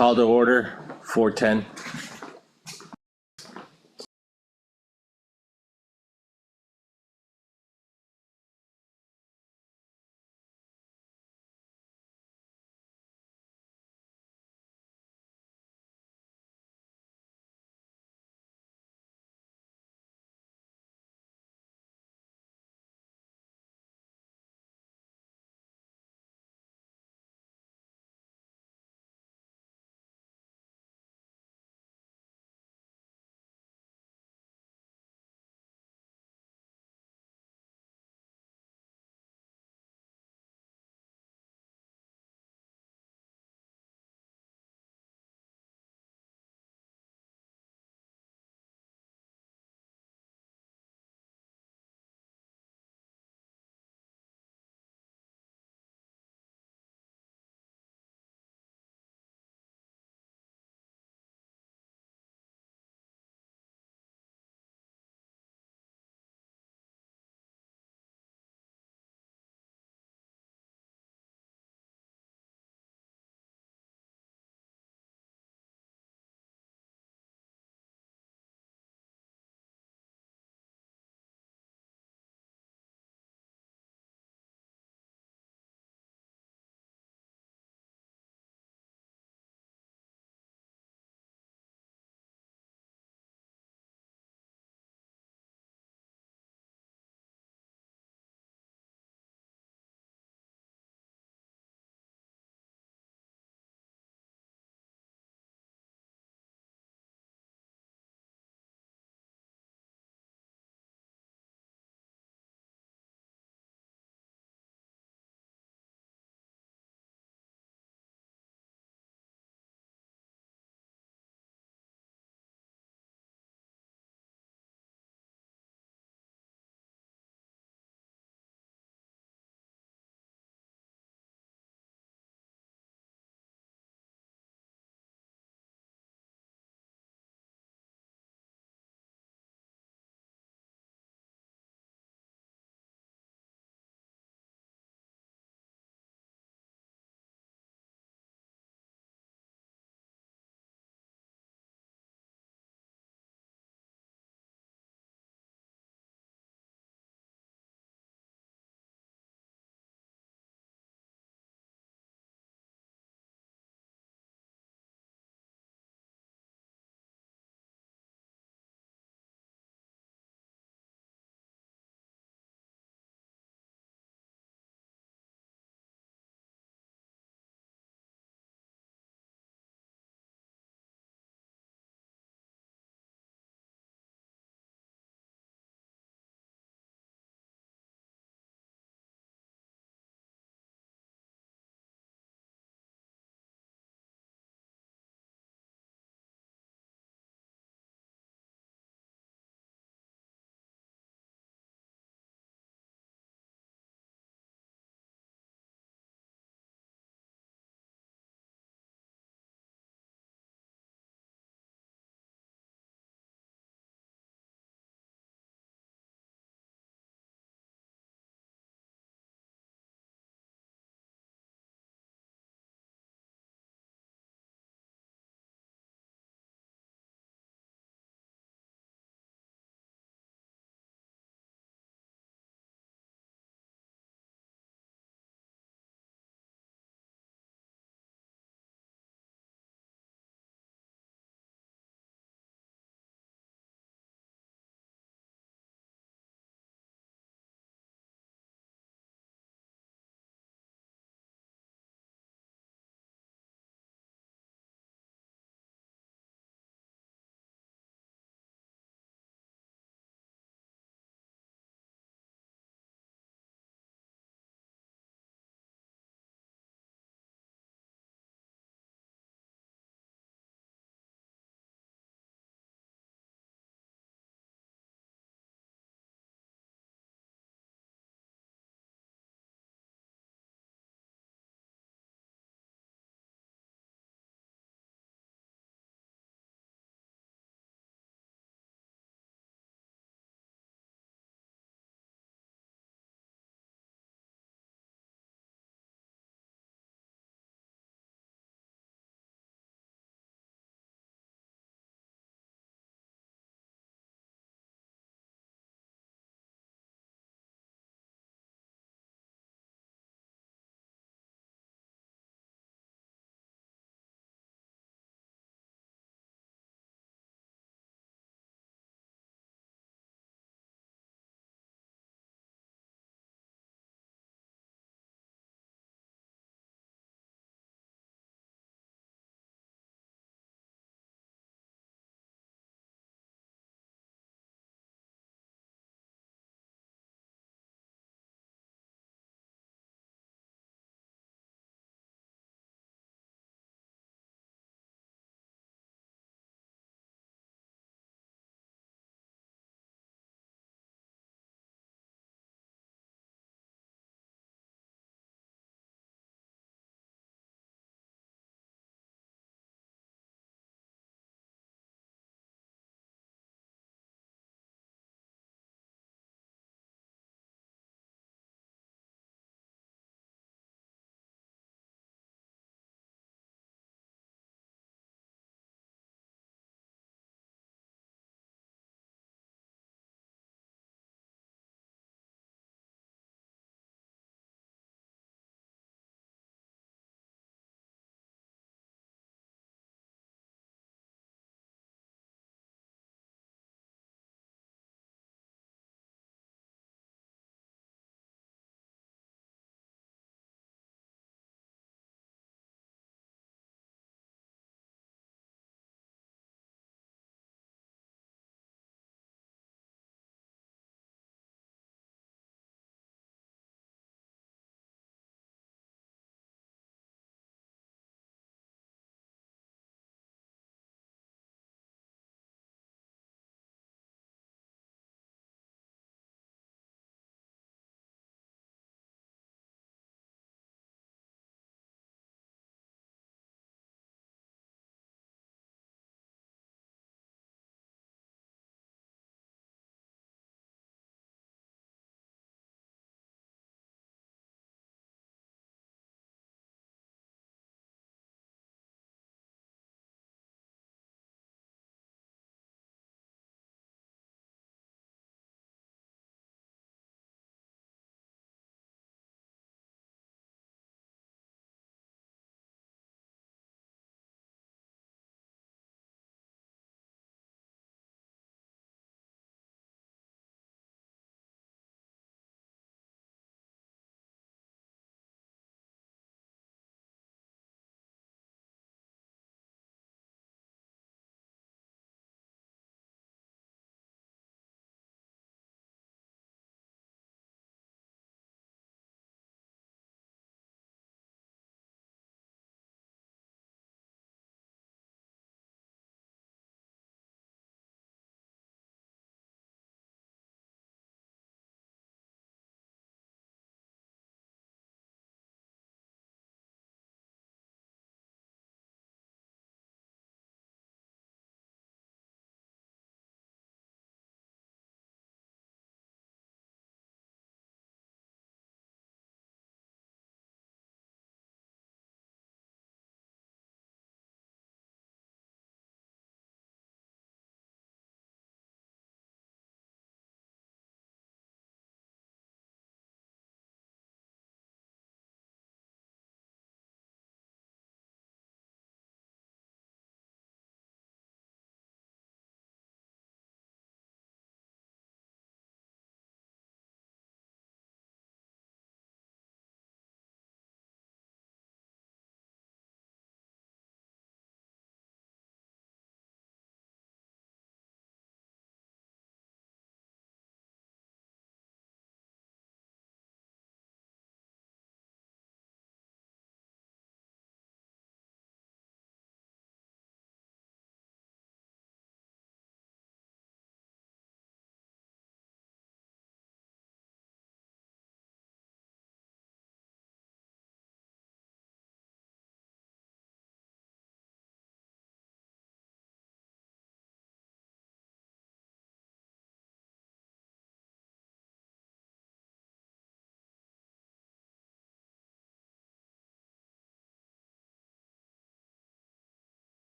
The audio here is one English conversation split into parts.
Call to order, 4:10.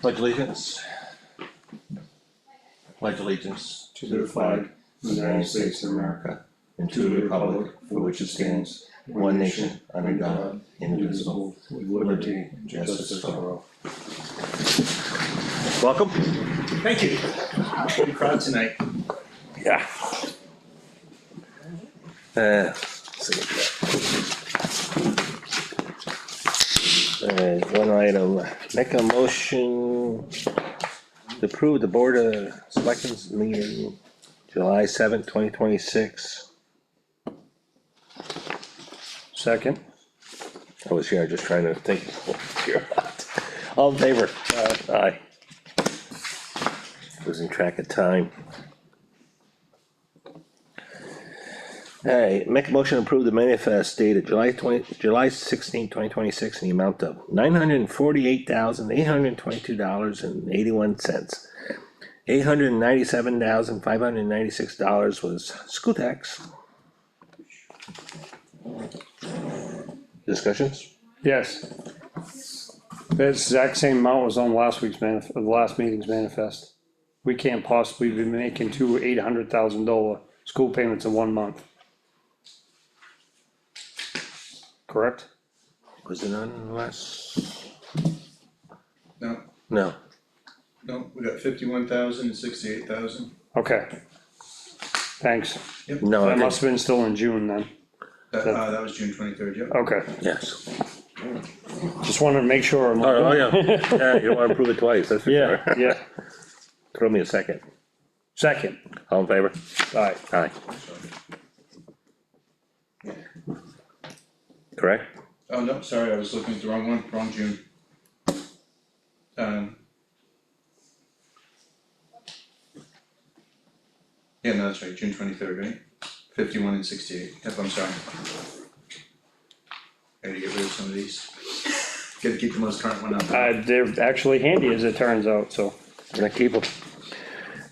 Pledge allegiance. Pledge allegiance to the flag of the United States of America, and to the republic for which it stands, one nation, under God, indivisible, with liberty and justice for all. Welcome. Thank you. Good crowd tonight. Yeah. One item, make a motion to approve the Board of Selectmen's meeting July 7th, 2026. Second. I was here just trying to think. All in favor? Aye. Losing track of time. Hey, make a motion to approve the manifest dated July 16th, 2026 in the amount of $948,822.81. $897,596 was school tax. Discussions? Yes. The exact same amount was on last week's last meeting's manifest. We can't possibly be making two $800,000 school payments in 1 month. Correct? Was it on last? No, No. no, we got 51,000 and 68,000. Okay. Thanks. No, I That think, must have been still in June then. That was June 23rd, yep. Okay. yes. Just wanted to make sure. Oh, yeah. Yeah, you don't wanna prove it twice, that's for Yeah, sure. yeah. Throw me a second. Second. All in favor? Alright. Aye. Correct? Oh, no, sorry, I was looking at the wrong one, wrong June. Yeah, no, that's right, June 23rd, right? 51 and 68, yep, I'm sorry. I gotta get rid of some of these. Gotta keep the most current one up. They're actually handy as it turns out, so. Gonna keep them.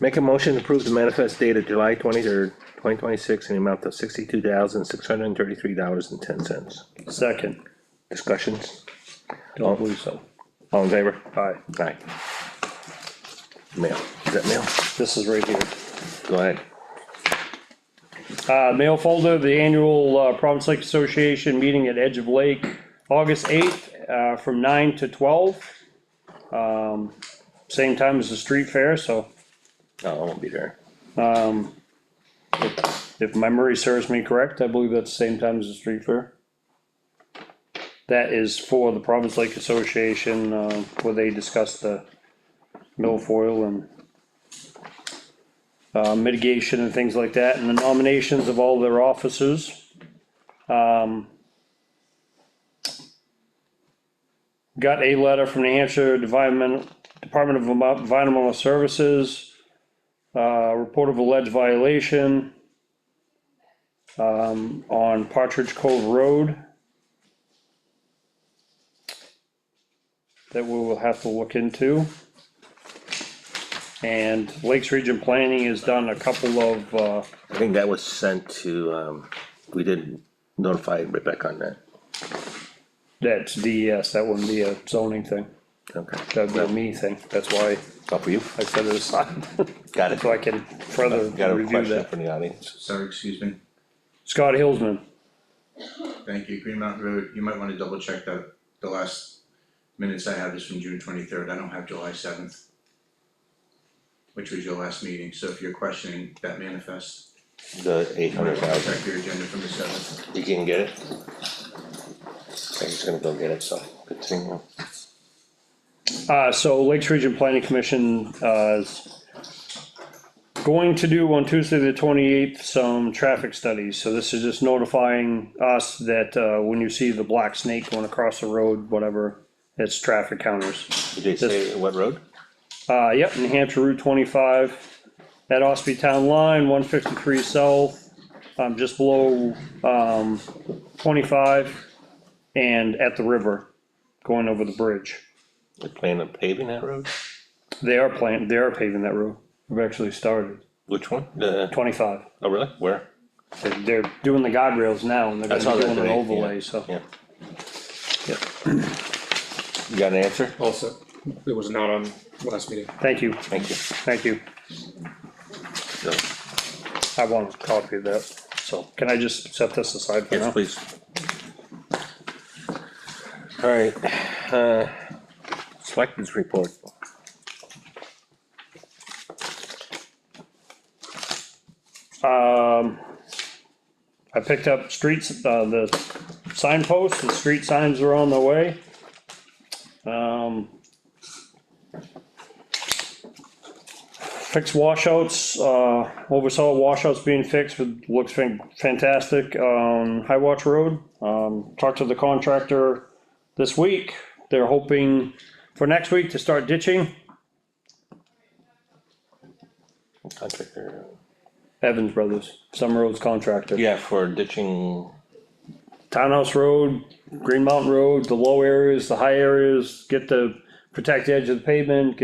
Make a motion to approve the manifest dated July 23rd, 2026 in the amount of $62,633.10. Second. Discussions? Don't believe so. All in favor? Aye. Aye. Mail, is that mail? This is right here. Go ahead. Mail folder, the annual Province Lake Association meeting at Edge of Lake, August 8th, from 9 to 12. Same time as the street fair, so No, I won't be there. if memory serves me correct, I believe that's the same time as the street fair. That is for the Province Lake Association, where they discuss the milfoil and mitigation and things like that, and the nominations of all their officers. Got a letter from New Hampshire Department of Environmental Services, report of alleged violation on Partridge Cove Road that we will have to look into. And Lakes Region Planning has done a couple of, I think that was sent to, we did notify Rebecca on that. that's DES, that wouldn't be a zoning thing, Okay. that'd be a me thing, that's why All for you? I set it aside. Got it. So I can further Got a review question that. from the audience. Sorry, excuse me. Scott Hillsman, Thank you, Green Mountain Road, you might wanna double check that, the last minutes I have is from June 23rd, I don't have July 7th. Which was your last meeting, so if you're questioning that manifest, The you might wanna 800,000, check your agenda from the 7th. you can get it? I'm just gonna go get it, so, good thing. so Lakes Region Planning Commission, is going to do on Tuesday the 28th some traffic studies, so this is just notifying us that, when you see the black snake going across the road, whatever, it's traffic counters. Did they say what road? Yep, New Hampshire Route 25, at Ospey Town Line, 153 South, just below, 25, and at the river, going over the bridge. They plan on paving that road? They are paving that road, we've actually started, Which one? The, 25. oh, really? Where? They're doing the guardrails now, and they're I saw gonna be that doing an today, overlay, so. Yeah. You got an answer? Also, It was not on last meeting. Thank you, Thank you. thank you. So, I want a copy of that, so can I just set this aside for yes, now? please. Alright, Selectmen's report. I picked up streets, the signposts, the street signs are on the way. Fixed washouts, oversaw washouts being fixed, looks fantastic on High Watch Road. Talked to the contractor this week, they're hoping for next week to start ditching. Contractor. Evans Brothers, Summer Road's contractor. Yeah, for ditching, Townhouse Road, Green Mountain Road, the low areas, the high areas, protect the edge of the pavement,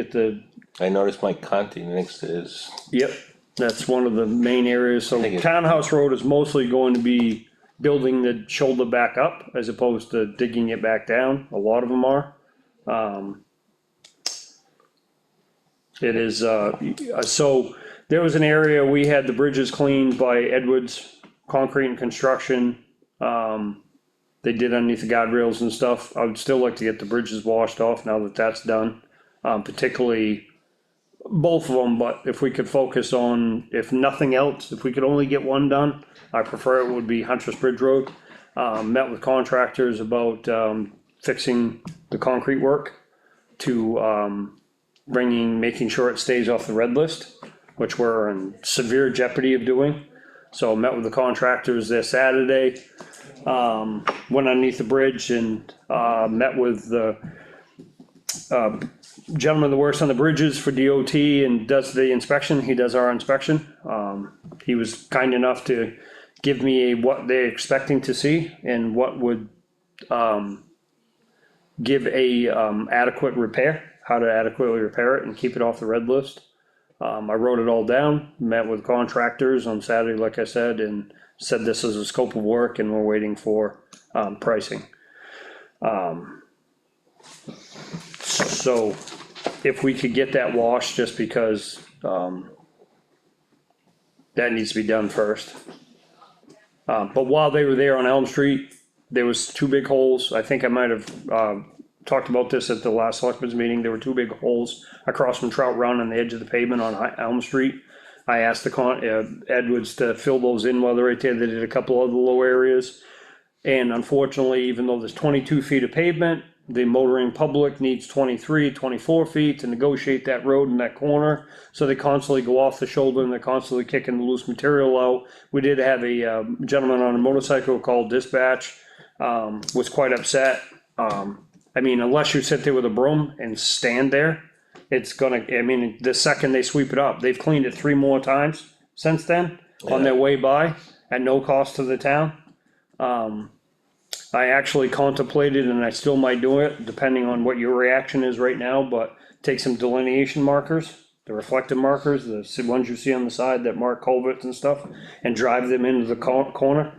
I noticed Mike Conti next to his, yep, that's one of the main areas, so think it- Townhouse Road is mostly going to be building the shoulder back up as opposed to digging it back down, a lot of them are. It is, so there was an area, we had the bridges cleaned by Edwards Concrete and Construction. They did underneath the guardrails and stuff. I would still like to get the bridges washed off now that that's done. Particularly both of them, but if we could focus on, if nothing else, if we could only get one done, I prefer it would be Huntress Bridge Road. Met with contractors about, fixing the concrete work to, making sure it stays off the red list, which we're in severe jeopardy of doing. So met with the contractors this Saturday, went underneath the bridge and, met with the, gentleman that works on the bridges for DOT and does the inspection, he does our inspection. He was kind enough to give me what they're expecting to see and what would, give a, adequate repair, how to adequately repair it and keep it off the red list. I wrote it all down, met with contractors on Saturday, like I said, and said this is a scope of work and we're waiting for, pricing. So if we could get that washed, just because, that needs to be done first. But while they were there on Elm Street, there was two big holes. I think I might have, talked about this at the last selectmen's meeting. There were two big holes across from Trout Run on the edge of the pavement on Elm Street. I asked Edwards to fill those in while they're right there. They did a couple other low areas. And unfortunately, even though there's 22 feet of pavement, the motoring public needs 23, 24 feet to negotiate that road in that corner. So they constantly go off the shoulder and they're constantly kicking the loose material out. We did have a gentleman on a motorcycle called dispatch, was quite upset. I mean, unless you sit there with a broom and stand there, it's gonna, I mean, the second they sweep it up, they've cleaned it 3 more times since then on their way by at no cost to the town. I actually contemplated, and I still might do it, depending on what your reaction is right now, but take some delineation markers, the reflective markers, the ones you see on the side that mark culverts and stuff, and drive them into the corner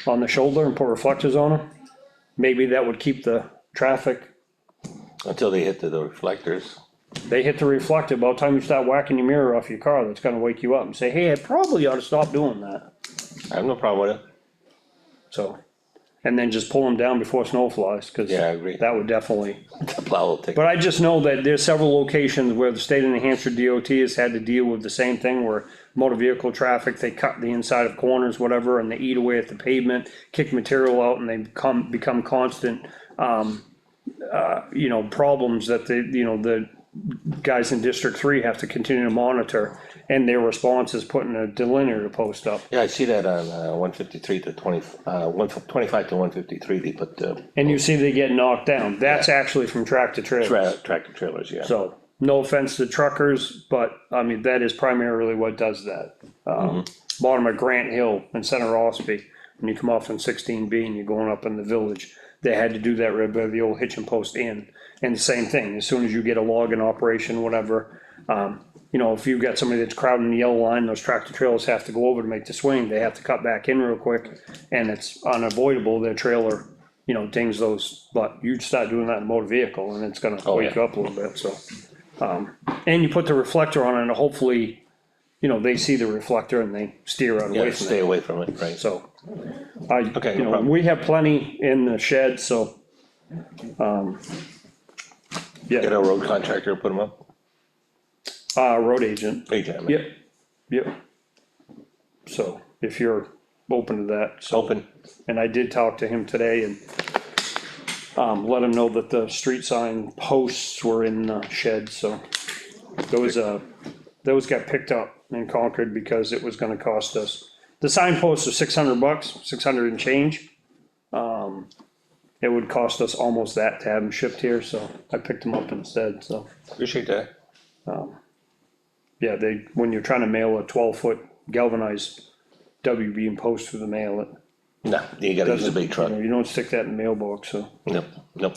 on the shoulder and put reflectors on them. Maybe that would keep the traffic. until they hit the reflectors. They hit the reflector, by the time you start whacking your mirror off your car, that's gonna wake you up and say, hey, I probably ought to stop doing that. I have no problem with it. So, and then just pull them down before snow flies, cause Yeah, I agree. that would definitely. The plow will take. But I just know that there's several locations where the state of New Hampshire DOT has had to deal with the same thing, where motor vehicle traffic, they cut the inside of corners, whatever, and they eat away at the pavement, kick material out, and they become constant, problems that the guys in District 3 have to continue to monitor, and their response is putting a delineator post up. Yeah, I see that on 153 to 125 to 153, they put And you see they get knocked down. That's actually from tractor trailers. tractor trailers, yeah. So, no offense to truckers, but I mean, that is primarily what does that. Bottom of Grant Hill in Center Ospey, when you come off in 16B and you're going up in the village, they had to do that right by the old hitching post inn. And the same thing, as soon as you get a log in operation, whatever, if you've got somebody that's crowding the yellow line, those tractor trailers have to go over to make the swing, they have to cut back in real quick, and it's unavoidable, their trailer you know, dings those, but you start doing that in a motor vehicle and it's gonna Oh, wake yeah. you up a little bit, so. And you put the reflector on it and hopefully, you know, they see the reflector and they steer out Yeah, away from stay it, away from it, right? so. Okay, You no know, problem. we have plenty in the shed, so. Get Yeah, a road contractor to put them up? road agent, Agent, yep, yep. So, if you're open to that, so. Open, And I did talk to him today and, let him know that the street sign posts were in the shed, so. Those got picked up in Concord because it was gonna cost us, the sign posts are $600, 600 and change. It would cost us almost that to have them shipped here, so I picked them up instead, so. appreciate that. Yeah, when you're trying to mail a 12-foot galvanized WB post through the mail, it No, you gotta use a doesn't, big truck. you don't stick that in the mailbox, so. Nope, nope.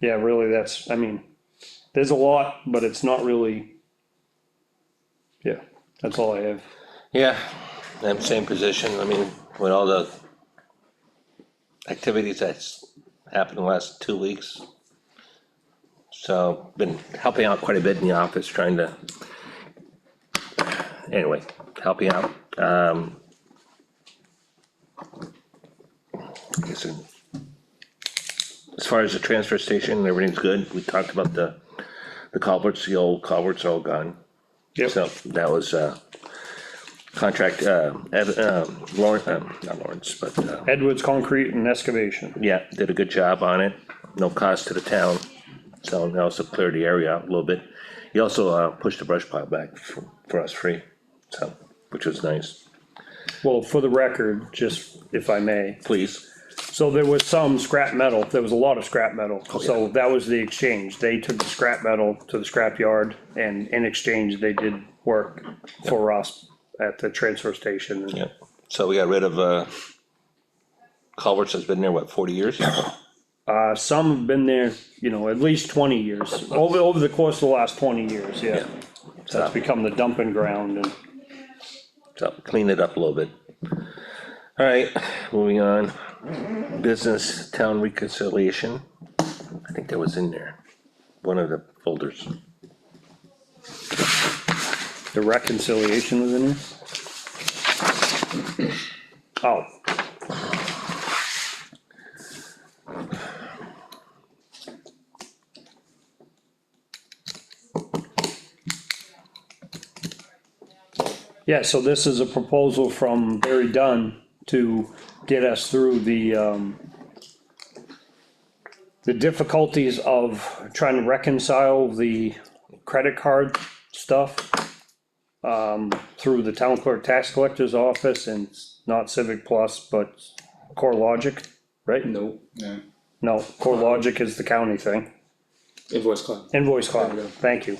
Yeah, really, that's, I mean, there's a lot, but it's not really. Yeah, that's all I have. Yeah, I'm same position, I mean, with all the activities that's happened the last 2 weeks. So, been helping out quite a bit in the office, trying to, anyway, helping out, I guess as far as the transfer station, everything's good, we talked about the culverts, the old culverts are all gone. Yep. So, that was, contract, Lawrence, not Lawrence, but, Edwards Concrete and Excavation. yeah, did a good job on it, no cost to the town. So they also cleared the area out a little bit. He also, pushed the brush pile back for us free, so, which was nice. Well, for the record, just if I may, Please, so there was some scrap metal, there was a lot of scrap metal, Oh, so that was the exchange. They took the scrap metal to the scrap yard, and in exchange, they did work for us at the transfer station. yeah, so we got rid of, culverts that's been there, what, 40 years? Some have been there, you know, at least 20 years, over the course of the last 20 years, yeah. Yeah. So it's become the dumping ground, and So clean it up a little bit. Alright, moving on, business town reconciliation, I think that was in there, one of the folders. the reconciliation was in here. Oh. Yeah, so this is a proposal from Barry Dunn to get us through the difficulties of trying to reconcile the credit card stuff through the town clerk tax collector's office, and not Civic Plus, but Core Logic, right? Nope. Yeah. No, Core Logic is the county thing. Invoice cloud. Invoice cloud, There we go. thank you.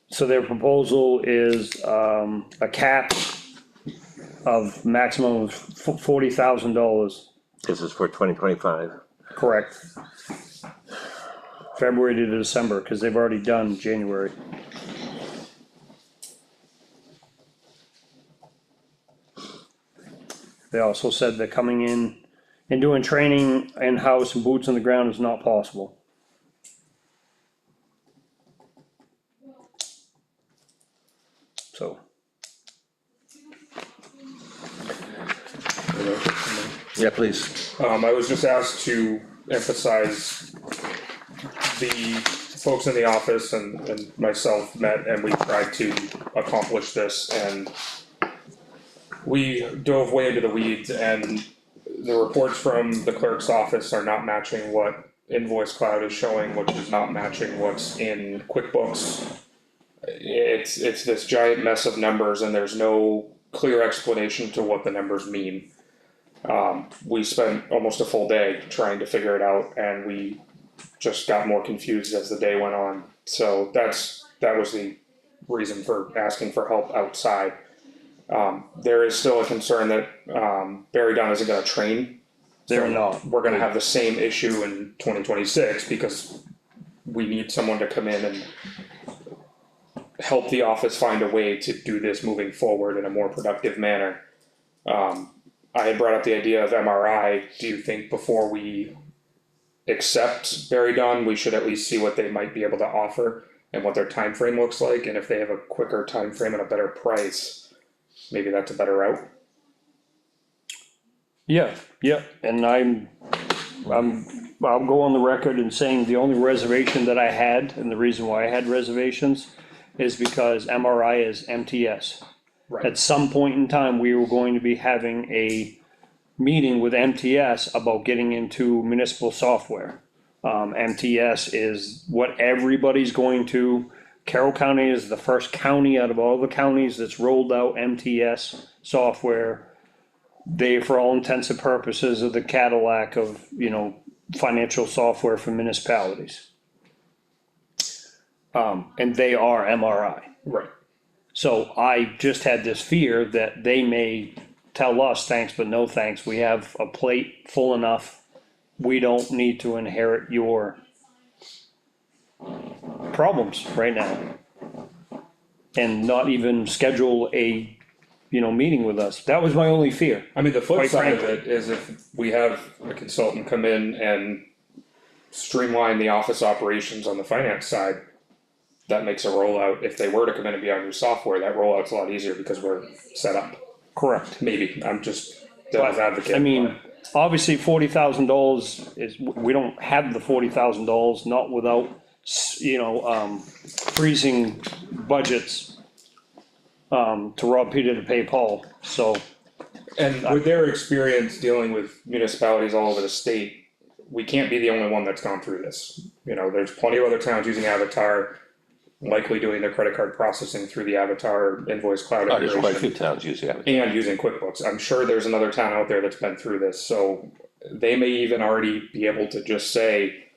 So their proposal is, a cap of maximum of $40,000, This is for 2025. correct? February to December, cause they've already done January. They also said that coming in and doing training in-house and boots on the ground is not possible. So, Yeah, please. I was just asked to emphasize the folks in the office and myself met and we tried to accomplish this, and we dove way into the weeds, and the reports from the clerk's office are not matching what Invoice Cloud is showing, which is not matching what's in QuickBooks. It's this giant mess of numbers and there's no clear explanation to what the numbers mean. We spent almost a full day trying to figure it out, and we just got more confused as the day went on. So that was the reason for asking for help outside. There is still a concern that Barry Dunn isn't gonna train. they're So not. We're gonna have the same issue in 2026 because we need someone to come in and help the office find a way to do this moving forward in a more productive manner. I had brought up the idea of MRI. Do you think before we accept Barry Dunn, we should at least see what they might be able to offer and what their time frame looks like, and if they have a quicker time frame and a better price, maybe that's a better route? Yeah, and I'll go on the record and saying the only reservation that I had, and the reason why I had reservations, is because MRI is MTS. Right. At some point in time, we were going to be having a meeting with MTS about getting into municipal software. MTS is what everybody's going to. Carroll County is the first county out of all the counties that's rolled out MTS software. They, for all intents and purposes, are the Cadillac of, financial software for municipalities. And they are MRI. Right. So I just had this fear that they may tell us, thanks, but no thanks, we have a plate full enough. We don't need to inherit your problems right now. And not even schedule a, meeting with us. That was my only fear. I mean, the flip Quite side of frankly. it is if we have a consultant come in and streamline the office operations on the finance side, that makes a rollout, if they were to come in and be on new software, that rollout's a lot easier because we're set up. Correct. Maybe, I'm just devil's advocate. I mean, obviously $40,000 is, we don't have the $40,000, not without, freezing budgets. To rob Peter to pay Paul, so, And with their experience dealing with municipalities all over the state, we can't be the only one that's gone through this. There's plenty of other towns using Avatar, likely doing their credit card processing through the Avatar invoice cloud Oh, there's quite a few integration. towns using it. And using QuickBooks. I'm sure there's another town out there that's been through this, so they may even already be able to just say,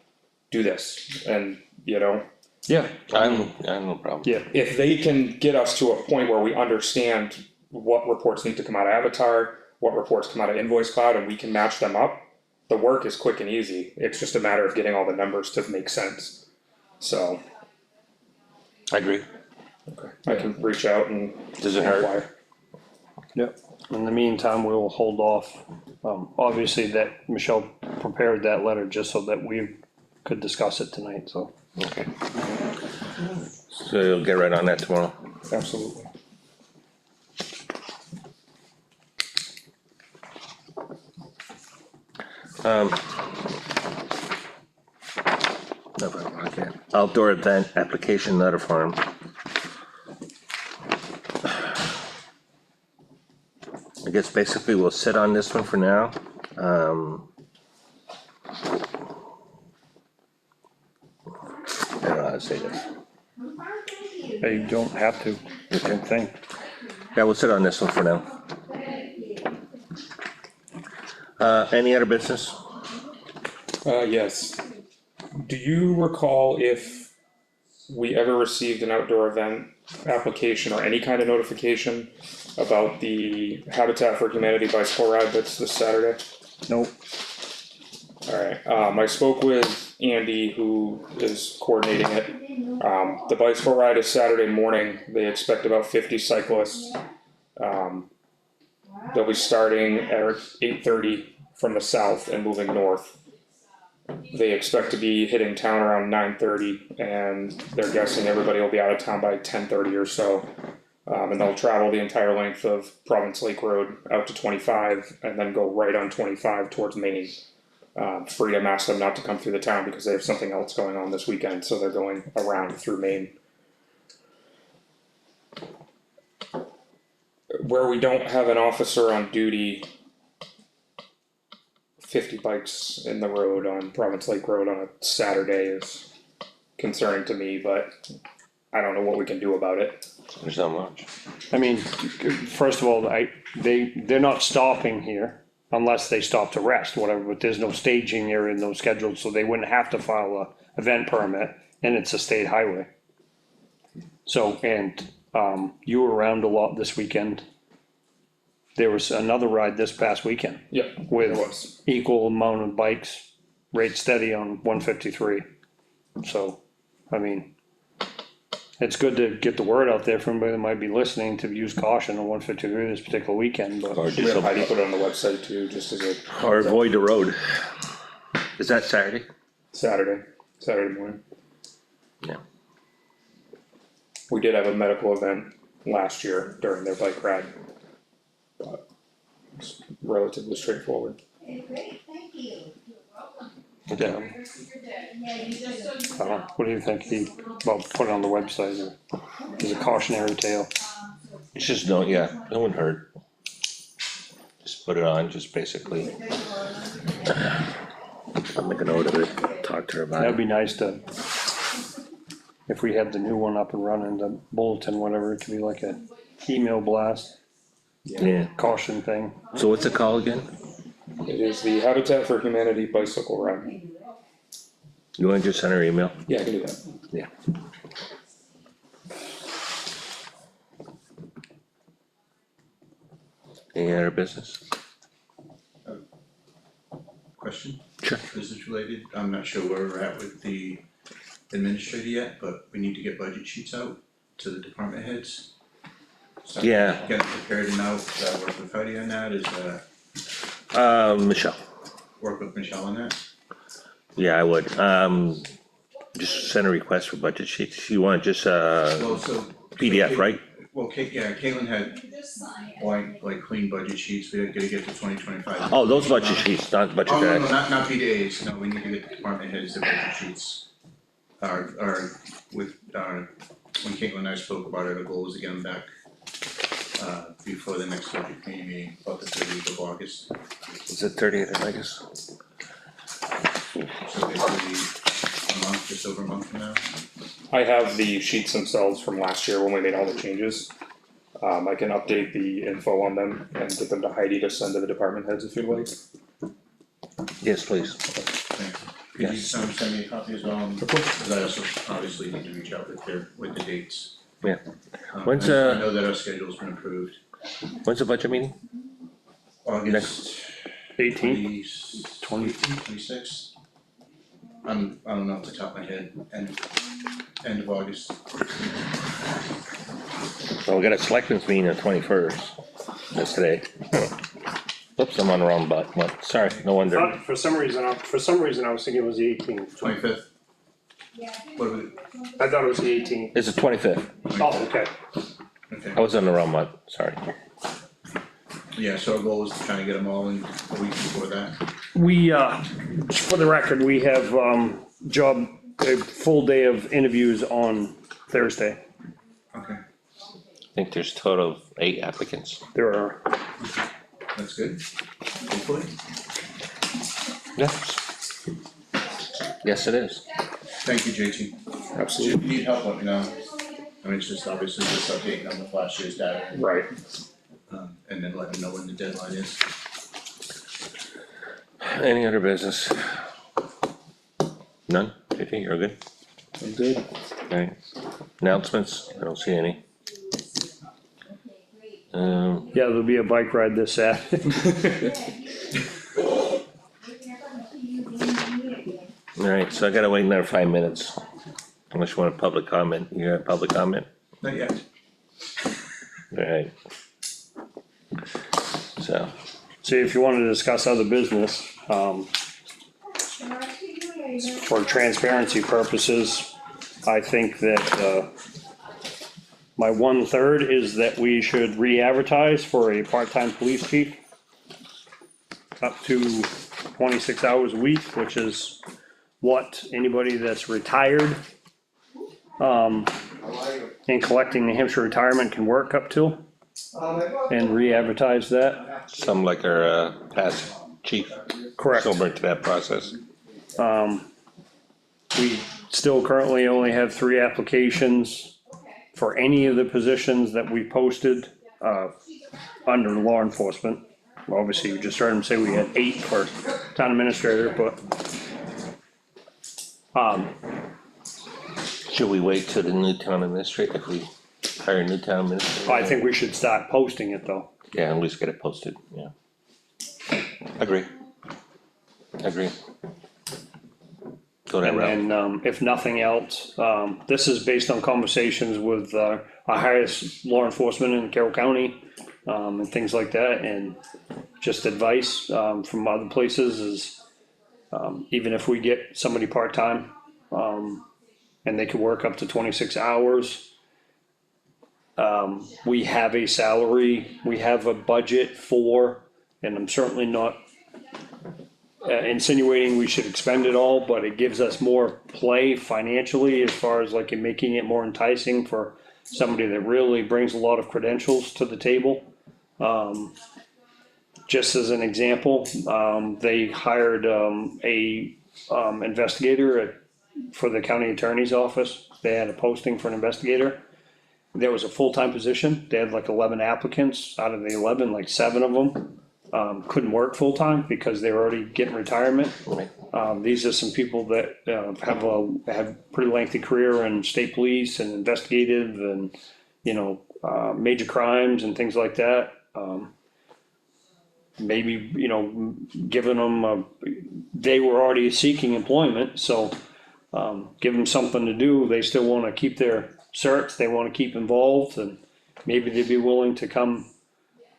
do this, and, yeah, I have no problem. yeah, if they can get us to a point where we understand what reports need to come out of Avatar, what reports come out of Invoice Cloud, and we can match them up, the work is quick and easy. It's just a matter of getting all the numbers to make sense. So, I agree. okay, I can reach out and. Doesn't hurt. inquire. yeah. In the meantime, we'll hold off, obviously that Michelle prepared that letter just so that we could discuss it tonight, so. Okay. So you'll get right on that tomorrow. Absolutely. No problem, okay. Outdoor event application letter form. I guess basically we'll sit on this one for now. I don't know how to say this. You don't have to, same thing. Yeah, we'll sit on this one for now. Any other business? Yes. Do you recall if we ever received an outdoor event application or any kind of notification about the Habitat for Humanity bicycle ride that's this Saturday? Nope, Alright, I spoke with Andy, who is coordinating it. The bicycle ride is Saturday morning. They expect about 50 cyclists. They'll be starting at 8:30 from the south and moving north. They expect to be hitting town around 9:30, and they're guessing everybody will be out of town by 10:30 or so. And they'll travel the entire length of Province Lake Road out to 25 and then go right on 25 towards Maine. Freedom asked them not to come through the town because they have something else going on this weekend, so they're going around through Maine. Where we don't have an officer on duty, 50 bikes in the road on Province Lake Road on a Saturday is concerning to me, but I don't know what we can do about it. There's not much. I mean, first of all, they're not stopping here unless they stop to rest, whatever, but there's no staging area in those schedules, so they wouldn't have to file a event permit, and it's a state highway. So, and, you were around a lot this weekend. There was another ride this past weekend Yep, there with was. equal amount of bikes, rate steady on 153. So, I mean, it's good to get the word out there for anybody that might be listening to use caution on 153 this particular weekend, but. Or We just, have Heidi put it on the website too, just as a. or avoid the road. Is that Saturday? Saturday morning. Yeah. We did have a medical event last year during their bike ride. But it's relatively straightforward. Great, thank you. You're welcome. Yeah, Yeah, you just so you I don't know, what do you think, about putting it on the website, or as a cautionary tale? It's just no, yeah, no one hurt. Just put it on, just basically. I'll make a note of it, talk to her about That'd it. be nice to, if we had the new one up and running, the bulletin, whatever, it could be like a email blast, Yeah, caution thing. so what's it called again? It is the Habitat for Humanity bicycle ride. You wanna just send her email? Yeah, I can do that. Yeah. Any other business? Question, Sure. business related, I'm not sure where we're at with the administrator yet, but we need to get budget sheets out to the department heads. So Yeah. get prepared and out, work with Heidi on that, is, Michelle, work with Michelle on that? yeah, I would, just send a request for budget sheets, you want just, Well, so. PDF, right? Well, Caitlin had blank, like clean budget sheets, we gotta get to 2025. Oh, those budget sheets, not budget Oh, no, guide. not BDAs, no, we need to get the department heads the budget sheets. Or with, when Caitlin and I spoke about it, our goal was to get them back, before the next budget committee meeting, about the 30th of August. Is it 30th of August? So basically, a month, just over a month from now. I have the sheets themselves from last year when we made all the changes. I can update the info on them and get them to Heidi to send to the department heads if you'd like. Yes, please. Thanks. Could you Yes. send me a copy as well? Of course. Cause I also obviously need to reach out with the dates. Yeah. When's, I know that our schedule's been approved. When's the budget meeting? August 18th, 26th. I don't know off the top of my head, end of August. Well, we got a selectmen's meeting on 21st, that's today. Oops, I'm on the wrong button, sorry, no wonder. For some reason, I was thinking it was the 18th. 25th. What do I thought it was the 18th. It's the 25th, Oh, okay. okay, I was on the wrong month, sorry. yeah, so our goal is to try to get them all in a week before that. We, for the record, we have, a full day of interviews on Thursday. Okay, I think there's a total of 8 applicants. There are, that's good, hopefully. Yes. Yes, it is. Thank you, JT. Absolutely. If you need help, let me know. I mean, it's just obviously just updating on the last year's data, Right. and then let me know when the deadline is. Any other business? None? JT, you're good? I'm good. Alright, announcements, I don't see any. yeah, there'll be a bike ride this Saturday. Alright, so I gotta wait another 5 minutes. Unless you want a public comment, you got a public comment? Not yet. Alright. So, See, if you wanna discuss other business, for transparency purposes, I think that, my 1/3 is that we should re-advertise for a part-time police chief. Up to 26 hours a week, which is what anybody that's retired, and collecting New Hampshire retirement can work up to. And re-advertise that. some like our, past chief. Correct. Sober into that process. We still currently only have 3 applications for any of the positions that we posted, under law enforcement. Well, obviously, you just heard him say we had 8 for town administrator, but, Should we wait till the new town administrator, if we hire a new town administrator? I think we should start posting it though. Yeah, at least get it posted, yeah. Agree. Go that And route. then, if nothing else, this is based on conversations with, our highest law enforcement in Carroll County, and things like that, and just advice, from other places is, even if we get somebody part-time, and they could work up to 26 hours, we have a salary, we have a budget for, and I'm certainly not insinuating we should expend it all, but it gives us more play financially as far as like in making it more enticing for somebody that really brings a lot of credentials to the table. Just as an example, they hired, investigator for the county attorney's office. They had a posting for an investigator. There was a full-time position. They had like 11 applicants. Out of the 11, like 7 of them couldn't work full-time because they were already getting retirement. Right. These are some people that have pretty lengthy career in state police and investigative and, major crimes and things like that. Maybe, giving them, they were already seeking employment, so give them something to do. They still wanna keep their certs, they wanna keep involved, and maybe they'd be willing to come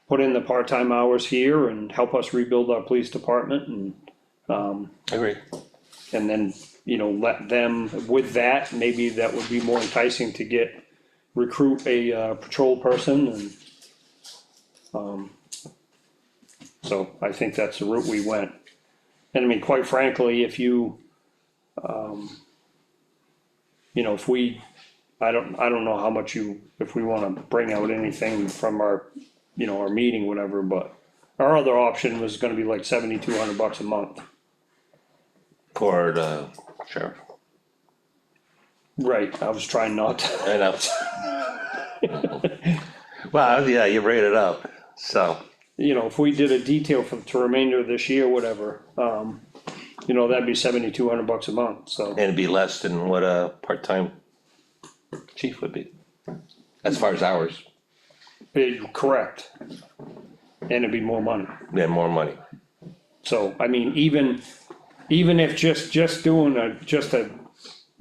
put in the part-time hours here and help us rebuild our police department and, Agree. and then, let them, with that, maybe that would be more enticing to recruit a, patrol person and, so I think that's the route we went. And I mean, quite frankly, if you, if we, I don't know how much if we wanna bring out anything from our, our meeting, whatever, but our other option was gonna be like $7,200 a month. For the sheriff. Right, I was trying not to. I know. Well, yeah, you rate it up, so, If we did a detail for the remainder of this year, whatever, that'd be $7,200 a month, so. and it'd be less than what a part-time chief would be, as far as hours, Correct. And it'd be more money. then more money. So, I mean, even if just doing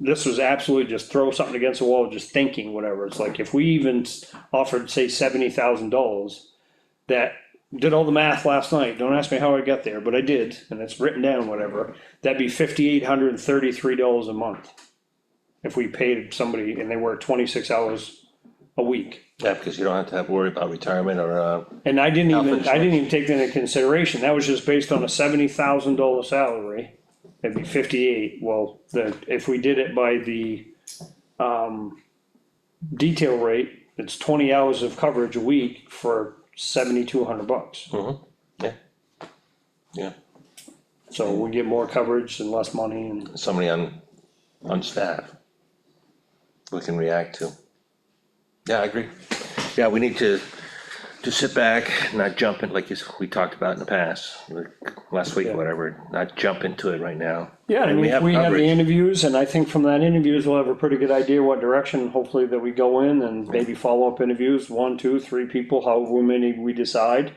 this was absolutely just throw something against the wall, just thinking, whatever, it's like, if we even offered, say, $70,000, that, did all the math last night, don't ask me how I got there, but I did, and it's written down, whatever, that'd be $5,833 a month. If we paid somebody and they work 26 hours a week. Yeah, because you don't have to worry about retirement or, And I didn't Health even take that into consideration, that was just based on a $70,000 salary, it'd be 58, well, if we did it by the, detail rate, it's 20 hours of coverage a week for $7,200. yeah. Yeah, So we get more coverage and less money and, somebody on staff we can react to. Yeah, I agree. Yeah, we need to sit back, not jump in, like we talked about in the past, like last week, Yeah. whatever, not jump into it right now. yeah, I And mean, we have the coverage. interviews, and I think from that interviews, we'll have a pretty good idea what direction, hopefully, that we go in, and maybe follow-up interviews, 1, 2, 3 people, however many we decide.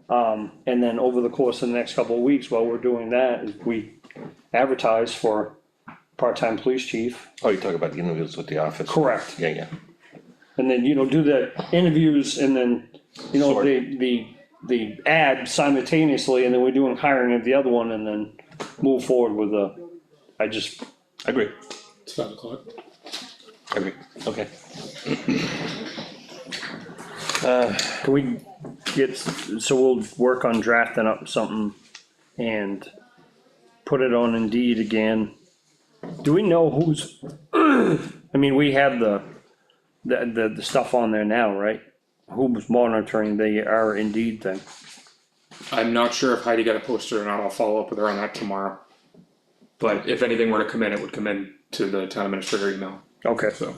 And then over the course of the next couple of weeks, while we're doing that, we advertise for part-time police chief. Oh, you're talking about the interviews with the office? Correct. Yeah, yeah, And then, do the interviews and then, Sort. the ad simultaneously, and then we're doing hiring of the other one, and then move forward with I agree, It's 5 o'clock. I agree, okay. can we so we'll work on drafting up something and put it on Indeed again. Do we know who's, I mean, we have the stuff on there now, right? Who's monitoring the our Indeed thing? I'm not sure if Heidi got it posted or not, I'll follow up with her on that tomorrow. But if anything were to come in, it would come in to the town administrator email, Okay, so.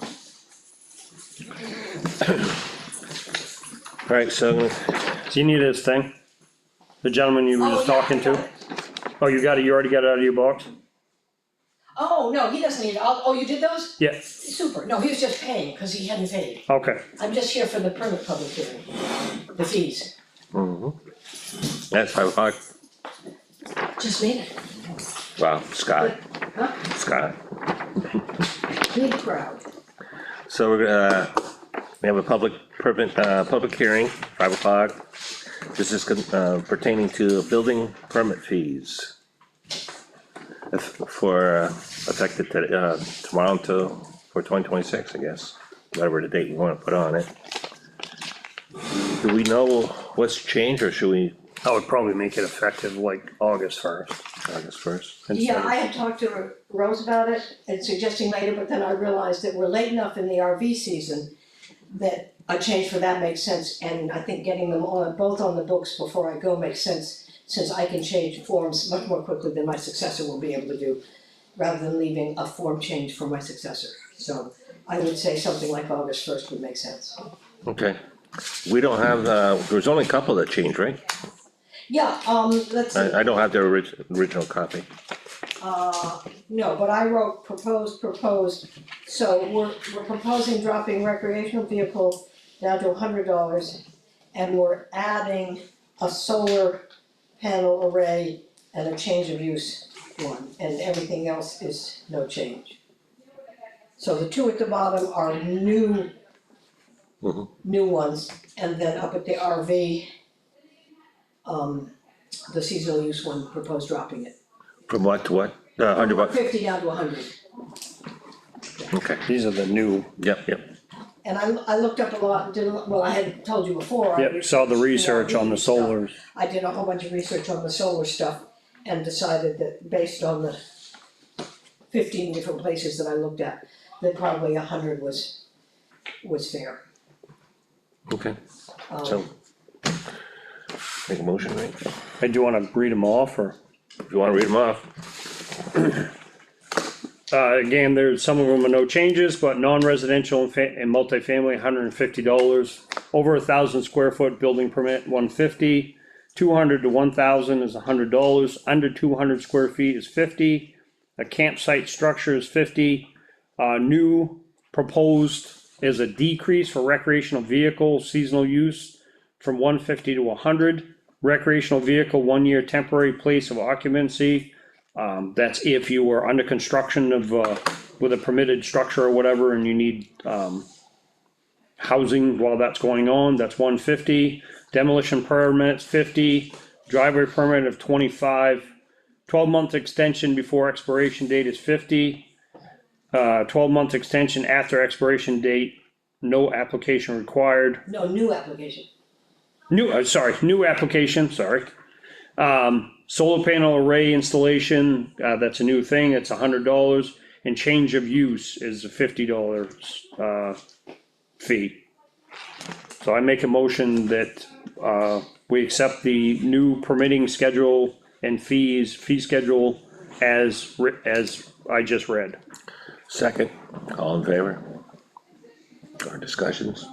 Alright, so, do you need this thing? The gentleman you were just talking to? Oh, you got it, you already got it out of your box? Oh, no, he doesn't need, oh, you did those? Yeah, Super, no, he was just paying, cause he hadn't paid. okay, I'm just here for the permit public hearing, the fees. that's 5 o'clock. Just made it. Wow, Scott, Huh? Scott. Big crowd. So we're we have a public hearing, 5 o'clock. This is pertaining to building permit fees. For effective tomorrow until, for 2026, I guess, whatever the date we wanna put on it. Do we know what's changed, or should we, I would probably make it effective like August 1st. August first? Yeah, I had talked to Rose about it and suggesting later, but then I realized that we're late enough in the RV season that a change for that makes sense, and I think getting them on, both on the books before I go makes sense, since I can change forms much more quickly than my successor will be able to do, rather than leaving a form change for my successor. So I would say something like August 1st would make sense. Okay, we don't have, there's only a couple that changed, right? Yeah, let's see. I don't have the original copy. No, but I wrote proposed, so we're proposing dropping recreational vehicle down to $100, and we're adding a solar panel array and a change of use one, and everything else is no change. So the two at the bottom are new ones, and then up at the RV, the seasonal use one, proposed dropping it. From what to what? $100. 50 down to 100. Okay, These are the new, yep. And I looked up a lot and didn't, well, I had told you before. I yep, saw the research on the RV stuff. solars. I did a whole bunch of research on the solar stuff and decided that based on the 15 different places that I looked at, that probably 100 was fair. Okay, Um, so, make a motion, right? Hey, do you wanna read them off, or? If you wanna read them off. Again, there's, some of them are no changes, but non-residential and multifamily, $150. Over 1,000 square foot building permit, $150. 200 to 1,000 is $100, under 200 square feet is 50. A campsite structure is 50. New proposed is a decrease for recreational vehicle seasonal use from 150 to 100. Recreational vehicle, 1 year temporary place of occupancy. That's if you were under construction of, with a permitted structure or whatever, and you need, housing while that's going on, that's 150. Demolition permits, 50. Driveway permit of 25. 12-month extension before expiration date is 50. 12-month extension after expiration date, no application required. No, new application. New application, sorry. Solar panel array installation, that's a new thing, it's $100, and change of use is a $50, fee. So I make a motion that, we accept the new permitting schedule and fee schedule as I just read. Second, all in favor? Or discussions?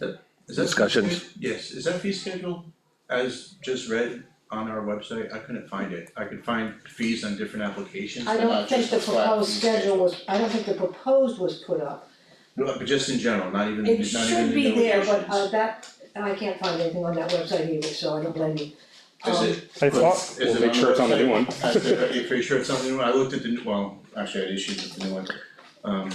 Is that? Discussions. Yes, is that fee schedule as just read on our website? I couldn't find it. I could find fees on different applications, I but don't not think just the a flat proposed fee schedule was, I don't think the proposed was put up. No, but just in general, not even It the should be new there, but additions. that, I can't find anything on that website either, so I don't blame you. Is Um, it? I thought- Is We'll it make on sure it's on the new one. website? Are you pretty sure it's on the new one? I looked at the new, well, actually I had issues with the new one.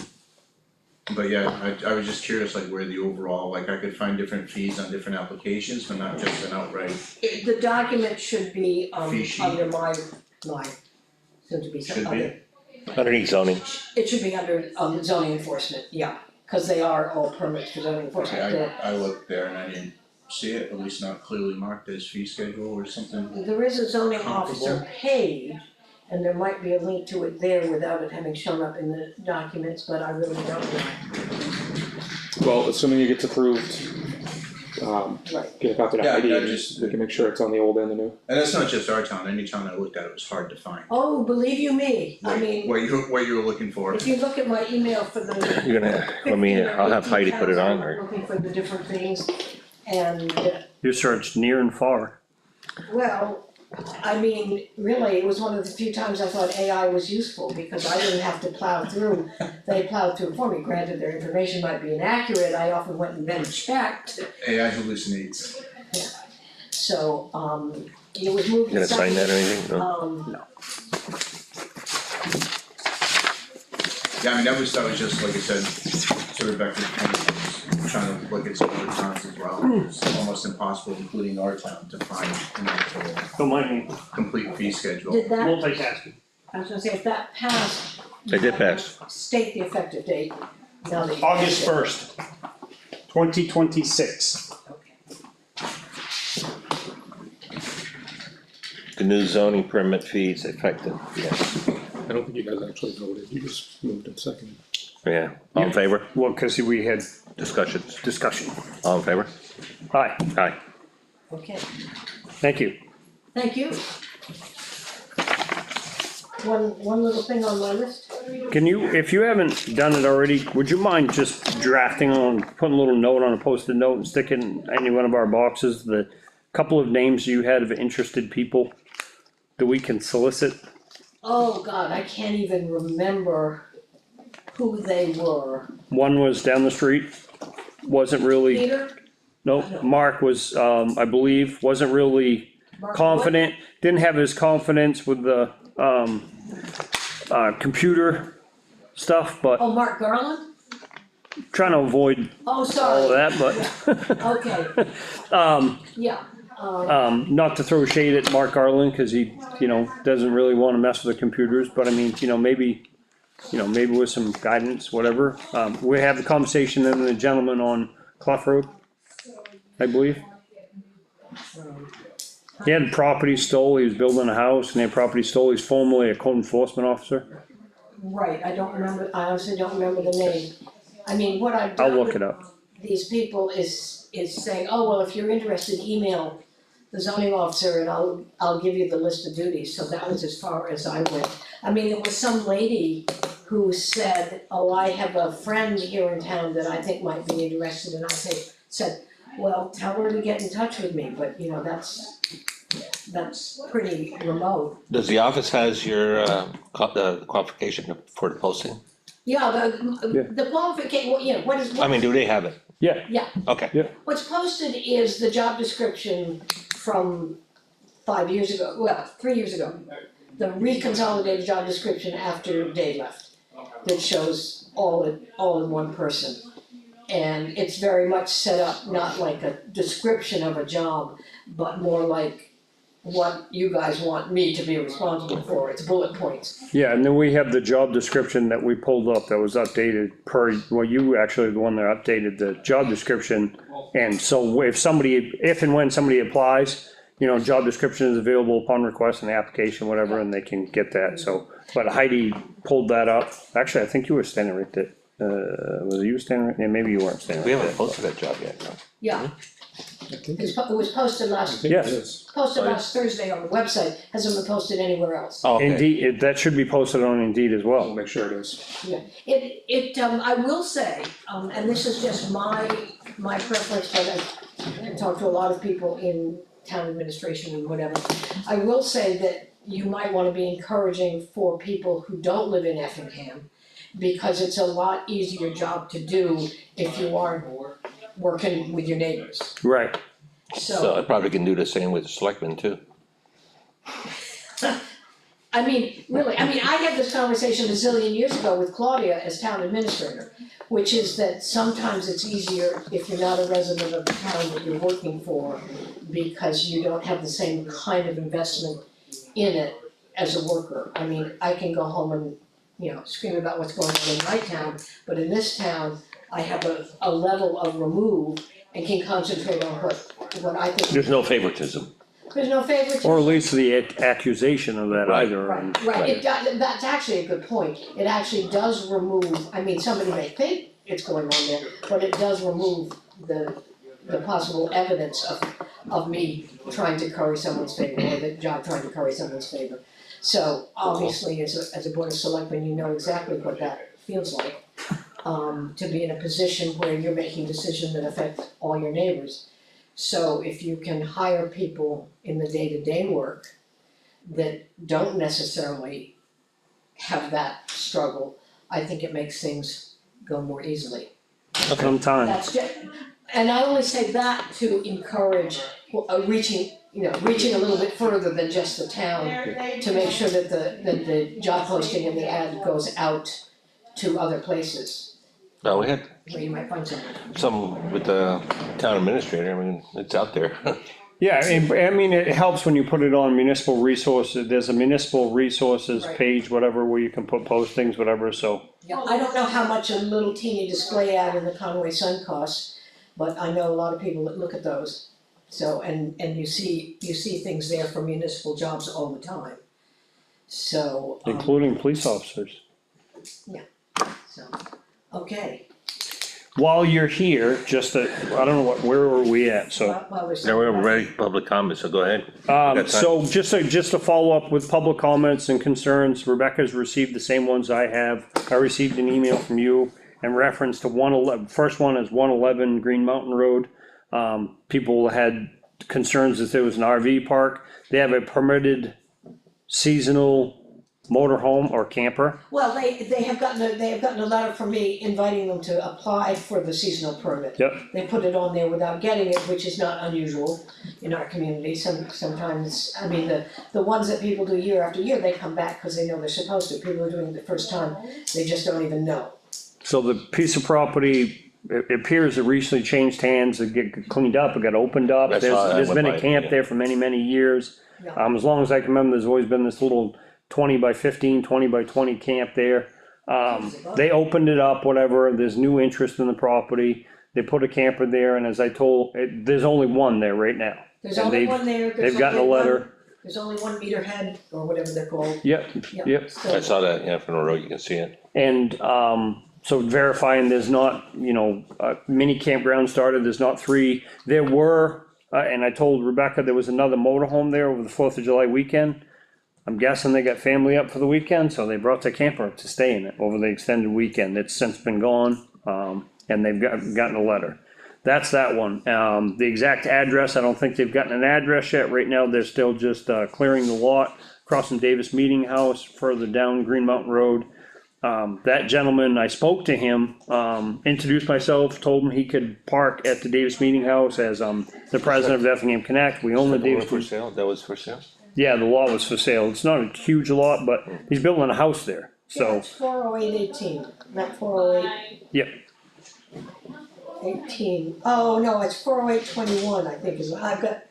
But yeah, I was just curious, like where the overall, like I could find different fees on different applications, but not just an outright, The document should be, Fee sheet. under my, soon to be, should under, be. Underneath zoning, it should be under, zoning enforcement, yeah, cause they are all permits for zoning enforcement. Okay, I looked there and I didn't see it, at least not clearly marked as fee schedule or something. There is a zoning officer Comparable. page, and there might be a link to it there without it having shown up in the documents, but I really don't know. Well, assuming it gets approved, Right. get a copy of Yeah, that ID, I and just- we can make sure it's on the old and the new. And that's not just our town, any town I looked at, it was hard to find. Oh, believe you me, I mean, What you were looking for. if you look at my email for the you're gonna, I'll have Heidi put it on, or, looking for the different things, and, You searched near and far. well, I mean, really, it was one of the few times I thought AI was useful, because I didn't have to plow through, they plowed through for me, granted their information might be inaccurate, I often went and then checked. AI hallucinates. So, it was moved You and gonna sign that or seconded. anything? No? Yeah, I mean, that was just, like I said, to Rebecca's point, trying to look at some other towns as well. It's almost impossible, including our town, to find an actual Don't mind me, complete fee schedule. Did that, multitasking. I was gonna say, if that passed. It did pass. State the effective date, now that you. August 1st, 2026. Okay. The new zoning permit fees effective, yes, I don't think you guys actually voted, you just moved and seconded. yeah, all in favor, Well, cause we had discussions, discussion. all in favor? Aye, Aye. Okay, thank you. thank you. One little thing on my list, Can you, if you haven't done it already, would you mind just drafting on, putting a little note on a post-it note and sticking in any one of our boxes, the couple of names you had of interested people that we can solicit? oh god, I can't even remember who they were. One was down the street, wasn't really, Peter? nope, Mark was, I believe, wasn't really Mark confident, didn't have his confidence with the, computer stuff, Wood? but Oh, Mark Garland? trying to avoid Oh, all of sorry, that, but, okay, yeah, not to throw shade at Mark Garland, cause he, doesn't really wanna mess with the computers, but I mean, maybe with some guidance, whatever. We had the conversation and the gentleman on Clough Road, I believe. He had property stole, he was building a house and he had property stole, he's formerly a code enforcement officer. right, I honestly don't remember the name. I mean, what I've I'll done look with it up. these people is saying, oh, well, if you're interested, email the zoning officer and I'll give you the list of duties, so that was as far as I went. I mean, there was some lady who said, oh, I have a friend here in town that I think might be interested, and I said, well, tell her to get in touch with me, but that's pretty remote. Does the office has your, the qualification for the posting? Yeah, Yeah. the qualification, what is, I mean, do they have it? Yeah, Okay, what's posted is the job description from 5 years ago, well, 3 years ago. The reconsolidated job description after Dave left, that shows all in one person. And it's very much set up, not like a description of a job, but more like what you guys want me to be responsible for, it's bullet points. yeah, and then we have the job description that we pulled up that was updated well, you actually the one that updated the job description. And so if and when somebody applies, job description is available upon request in the application, whatever, and they can get that, so. But Heidi pulled that up, actually, I think you were standing right there, was you standing, yeah, maybe you weren't standing we right haven't there. posted that job yet, no. Yeah, it was posted last Yes. Thursday on the website, hasn't been posted anywhere else. Oh, okay, Indeed, that should be posted on Indeed as I'll well. make sure it is. Yeah, I will say, and this is just my preference, but I talked to a lot of people in town administration and whatever. I will say that you might wanna be encouraging for people who don't live in Effingham, because it's a lot easier job to do if you are working with your neighbors, Right, so I probably can do the same with the selectmen too. I mean, really, I had this conversation a zillion years ago with Claudia as town administrator, which is that sometimes it's easier if you're not a resident of the town that you're working for, because you don't have the same kind of investment in it as a worker. I mean, I can go home and, scream about what's going on in my town, but in this town, I have a level of remove and can concentrate on what I think. There's no favoritism. There's no favoritism. or at least the accusation of that Right. either, and- Right, that's actually a good point, it actually does remove, somebody may think it's going on there, but it does remove the possible evidence of me trying to curry someone's favor, or the job trying to curry someone's favor. So obviously, as a board of selectmen, you know exactly what that feels like, to be in a position where you're making decisions that affect all your neighbors. So if you can hire people in the day-to-day work that don't necessarily have that struggle, I think it makes things go more easily. sometimes. That's just, and I only say that to encourage reaching reaching a little bit further than just the town to make sure that the job posting and the ad goes out to other places No, we had where you might find someone. some with the town administrator, I mean, it's out there. Yeah, I mean, it helps when you put it on municipal resources, there's a municipal resources Right. page, whatever, where you can put postings, whatever, so. Yeah, I don't know how much a little teeny display ad in the Conway Sun costs, but I know a lot of people that look at those. So, and you see things there for municipal jobs all the time. So, Including police officers. so, okay. While you're here, just that, I don't know where were we at, so. While we're Now we're ready for public comment, so go ahead. Got time. So just to follow up with public comments and concerns, Rebecca's received the same ones I have. I received an email from you in reference to 111, first one is 111 Green Mountain Road. People had concerns that there was an RV park. They have a permitted seasonal motorhome or camper. Well, they have gotten a letter from me inviting them to apply for the seasonal permit. Yep. They put it on there without getting it, which is not unusual in our community. Sometimes, I mean, the ones that people do year after year, they come back because they know they're supposed to. People who are doing it the first time, they just don't even know. So the piece of property, it appears it recently changed hands, it get cleaned up, it got opened up. I saw that, I There's went been by a it, camp yeah. there for many, many years. Yeah. As long as I can remember, there's always been this little 20x15, 20x20 camp there. They opened it up, whatever, there's new interest in the property. They put a camper there, and as I told, there's only one there right now. There's And only they've- one there. There's They've gotten a only one- letter, There's only one meter head, or whatever they're called. yep, Yeah. yep. So- I saw that, yeah, from the road, you can see it. And, so verifying there's not, a mini campground started, there's not three. There were, and I told Rebecca there was another motorhome there over the 4th of July weekend. I'm guessing they got family up for the weekend, so they brought their camper to stay in it over the extended weekend. It's since been gone, and they've gotten a letter. That's that one. The exact address, I don't think they've gotten an address yet. Right now, they're still just, clearing the lot across from Davis Meeting House, further down Green Mountain Road. That gentleman, I spoke to him, introduced myself, told him he could park at the Davis Meeting House as, the president of Effingham Connect. We own the That was Davis. for sale, that was for sale? Yeah, the lot was for sale. It's not a huge lot, but he's building a house there, Yeah, so, it's 40818, not 40818. yep. Oh, no, it's 40821, I think is, I've got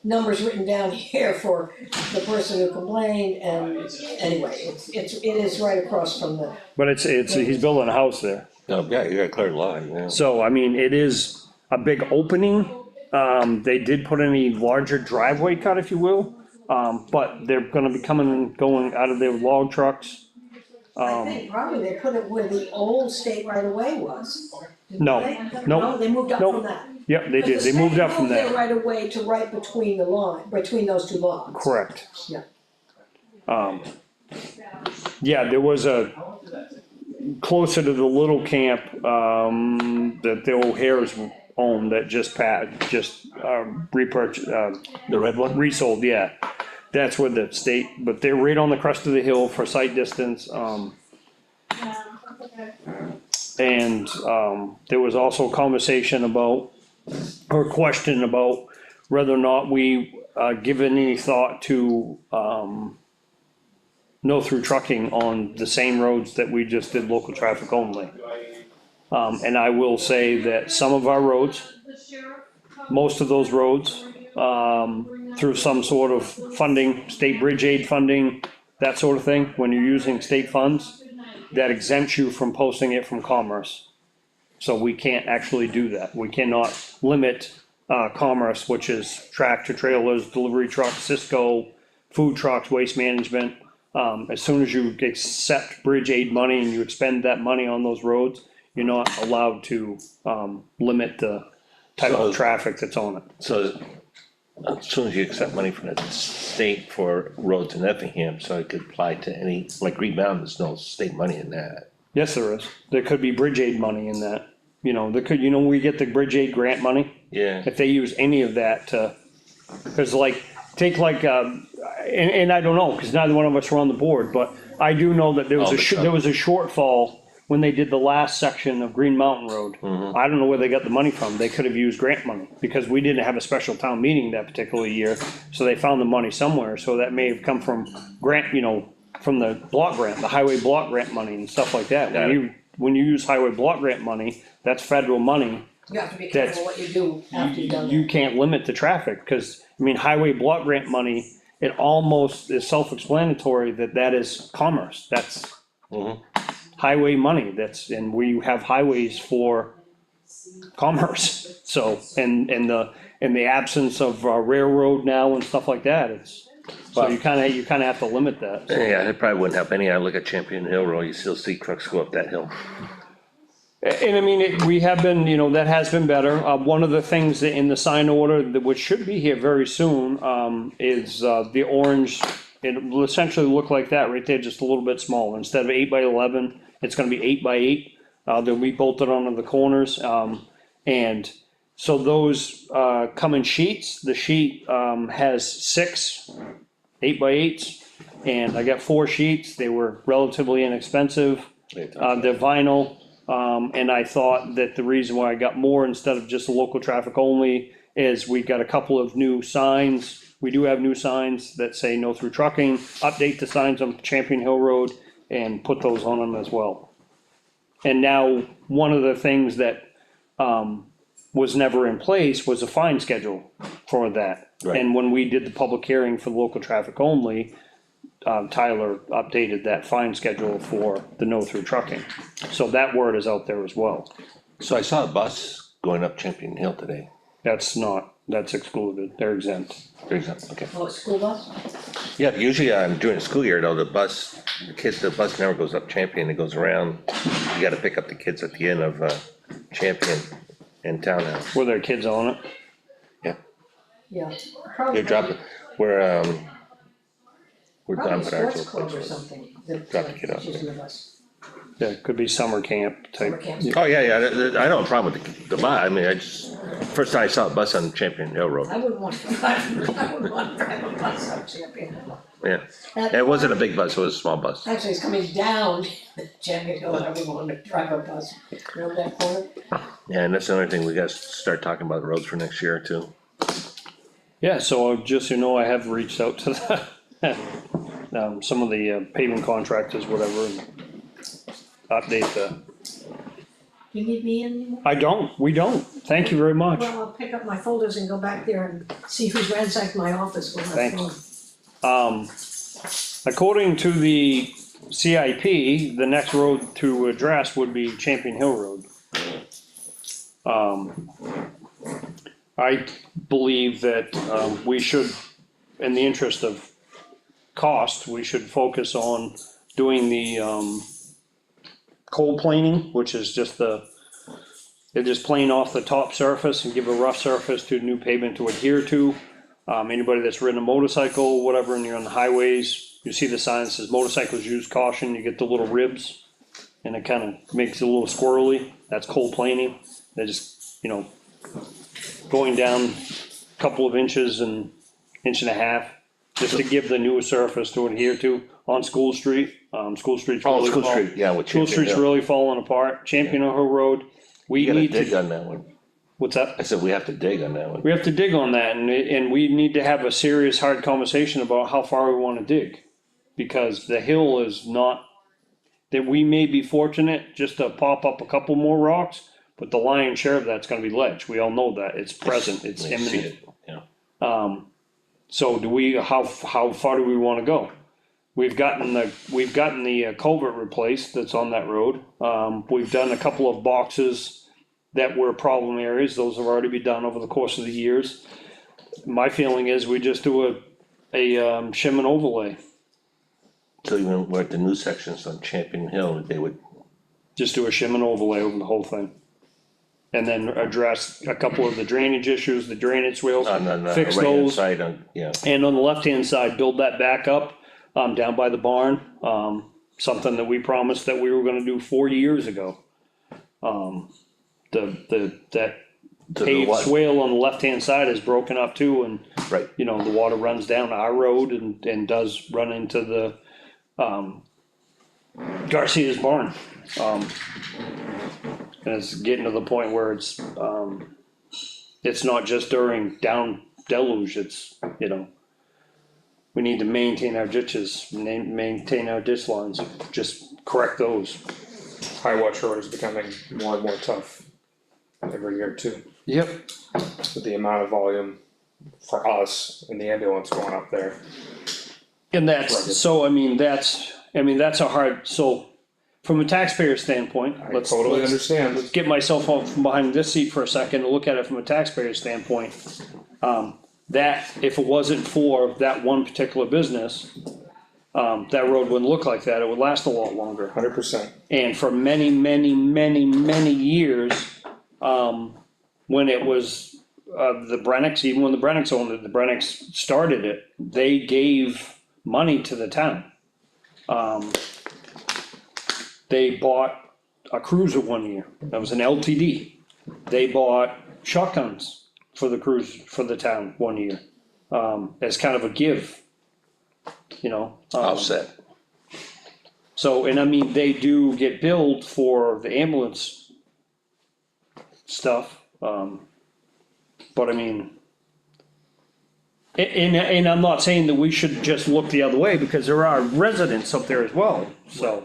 numbers written down here for the person who complained, and anyway, it is right across from the, But he's building a house there. No, yeah, you got a clear line, yeah. So, I mean, it is a big opening. They did put in a larger driveway cut, if you will. But they're gonna be coming and going out of their log trucks. I think probably they put it where the old state right of way was. Didn't No, they? no, No, they moved up no. from that. Yep, they did. They moved up from Because the state moved there. their right of way to right between the line, between those two lots. Correct. Yeah. Yeah, there was a, closer to the little camp, that the O'Hare's owned that just repurchased, The red one? resold, yeah. That's where the state, but they're right on the crest of the hill for sight distance, and, there was also conversation about, or question about whether or not we, given any thought to, no through trucking on the same roads that we just did local traffic only. And I will say that some of our roads, most of those roads, through some sort of funding, state bridge aid funding, that sort of thing, when you're using state funds, that exempts you from posting it from commerce. So we can't actually do that. We cannot limit, commerce, which is tractor trailers, delivery trucks, Cisco, food trucks, waste management. As soon as you accept bridge aid money and you expend that money on those roads, you're not allowed to, limit the type So- of traffic that's on it. So, as soon as you accept money from the state for roads in Effingham, so it could apply to any, like Green Mountain, there's no state money in that. Yes, there is. There could be bridge aid money in that. There could, we get the bridge aid grant money. Yeah, If they use any of that to, cause like, take like, and I don't know, cause neither one of us were on the board, but I do know that there was Oh, a, the there was a shortfall when they did the last section of Green Mountain Road. I don't know where they got the money from, they could have used grant money, because we didn't have a special town meeting that particular year, so they found the money somewhere, so that may have come from grant, from the block grant, the highway block grant money and stuff like that. Got it. When you use highway block grant money, that's federal money, You have to be That's- careful what you do after you've done you that. can't limit the traffic, cause, highway block grant money, it almost is self-explanatory that is commerce, that's highway money, and we have highways for commerce, so, and the absence of railroad now and stuff like that, so you kinda have to limit that. So. Yeah, it probably wouldn't help any, I look at Champion Hill Road, you still see trucks go up that hill. And we have been, that has been better. One of the things that in the sign order, which should be here very soon, is, the orange. It will essentially look like that right there, just a little bit smaller. Instead of 8x11, it's gonna be 8x8. They'll be bolted onto the corners, and so those, come in sheets. The sheet, has 6 8x8s, and I got 4 sheets. They were relatively inexpensive. They're vinyl. And I thought that the reason why I got more instead of just local traffic only is we got a couple of new signs. We do have new signs that say no through trucking, update the signs on Champion Hill Road and put those on them as well. And now, one of the things that, was never in place was a fine schedule for that. Right. And when we did the public hearing for local traffic only, Tyler updated that fine schedule for the no through trucking. So that word is out there as well. So I saw a bus going up Champion Hill today. That's excluded, they're exempt. For example, okay. Oh, school bus? Yeah, usually during the school year though, the bus never goes up Champion, it goes around. You gotta pick up the kids at the end of Champion and Townhouse. Were there kids on it? Yeah, Yeah. Probably- they're dropping, we're Probably done a with our sports actual. club or something, that, Drop the kid off. using the bus, Yeah, it could be summer camp summer type. camps. Oh, yeah, I don't have a problem with the bus, first time I saw a bus on Champion Hill Road, I wouldn't want to drive, I wouldn't want to drive a bus up Champion. yeah. And it wasn't a big bus, it was a small bus. Actually, it's coming down Champion Hill, and I wouldn't want to drive a bus, around that corner. Yeah, and that's another thing, we gotta start talking about roads for next year too. Yeah, so just, I have reached out to some of the paving contractors, whatever, and update You need me anymore? we don't, thank you very much. Well, I'll pick up my folders and go back there and see who's ransacked my office when I'm Thanks. gone. According to the CIP, the next road to address would be Champion Hill Road. I believe that, we should, in the interest of cost, we should focus on doing the, cold planing, which is just they're just plane off the top surface and give a rough surface to new pavement to adhere to. Anybody that's ridden a motorcycle, whatever, and you're on the highways, you see the sign that says motorcycles use caution, you get the little ribs. And it kinda makes it a little squirrely, that's cold planing, they're just, going down a couple of inches and inch and a half. Just to give the newer surface to adhere to on School Street, School Street's Oh, really School fall- Street, yeah, with School Champion Street's Hill. really falling apart, Champion Hill Road, we You gotta need dig to, on that one, what's that? I said we have to dig on that one. We have to dig on that, and we need to have a serious, hard conversation about how far we wanna dig. Because the hill is not, that we may be fortunate just to pop up a couple more rocks, but the lion's share of that's gonna be ledge, we all know that, it's present, it's You see imminent. it, yeah. So how far do we wanna go? We've gotten the culvert replaced that's on that road, we've done a couple of boxes that were problem areas, those have already been done over the course of the years. My feeling is we just do a shim and overlay, So even where the new sections on Champion Hill, they would, just do a shim and overlay over the whole thing. And then address a couple of the drainage issues, the drainage swales, on the fix right hand those. side, yeah. And on the left-hand side, build that back up, down by the barn, something that we promised that we were gonna do 4 years ago. That To the paved what? swale on the left-hand side is broken up too, and, Right, the water runs down our road and does run into the, Garcia's barn. And it's getting to the point where it's not just during down deluge, it's, you know, we need to maintain our ditches, maintain our ditch lines, just correct those. High Watch Road is becoming more and more tough every year too, Yep. with the amount of volume for us in the ambulance going up there. And that's, so, I mean, that's a hard, so, from a taxpayer standpoint, I let's. totally let's- understand. Let's get myself out from behind this seat for a second and look at it from a taxpayer standpoint. That, if it wasn't for that one particular business, that road wouldn't look like that, it would last a lot longer. 100%. And for many, many, many, many years, when it was, the Brennecks, even when the Brennecks owned it, the Brennecks started it, they gave money to the town. They bought a cruiser one year, that was an LTD. They bought shotguns for the for the town one year, as kind of a give, you know. Offset. So, and I mean, they do get billed for the ambulance stuff, but I mean, and I'm not saying that we should just look the other way, because there are residents up there as well, so.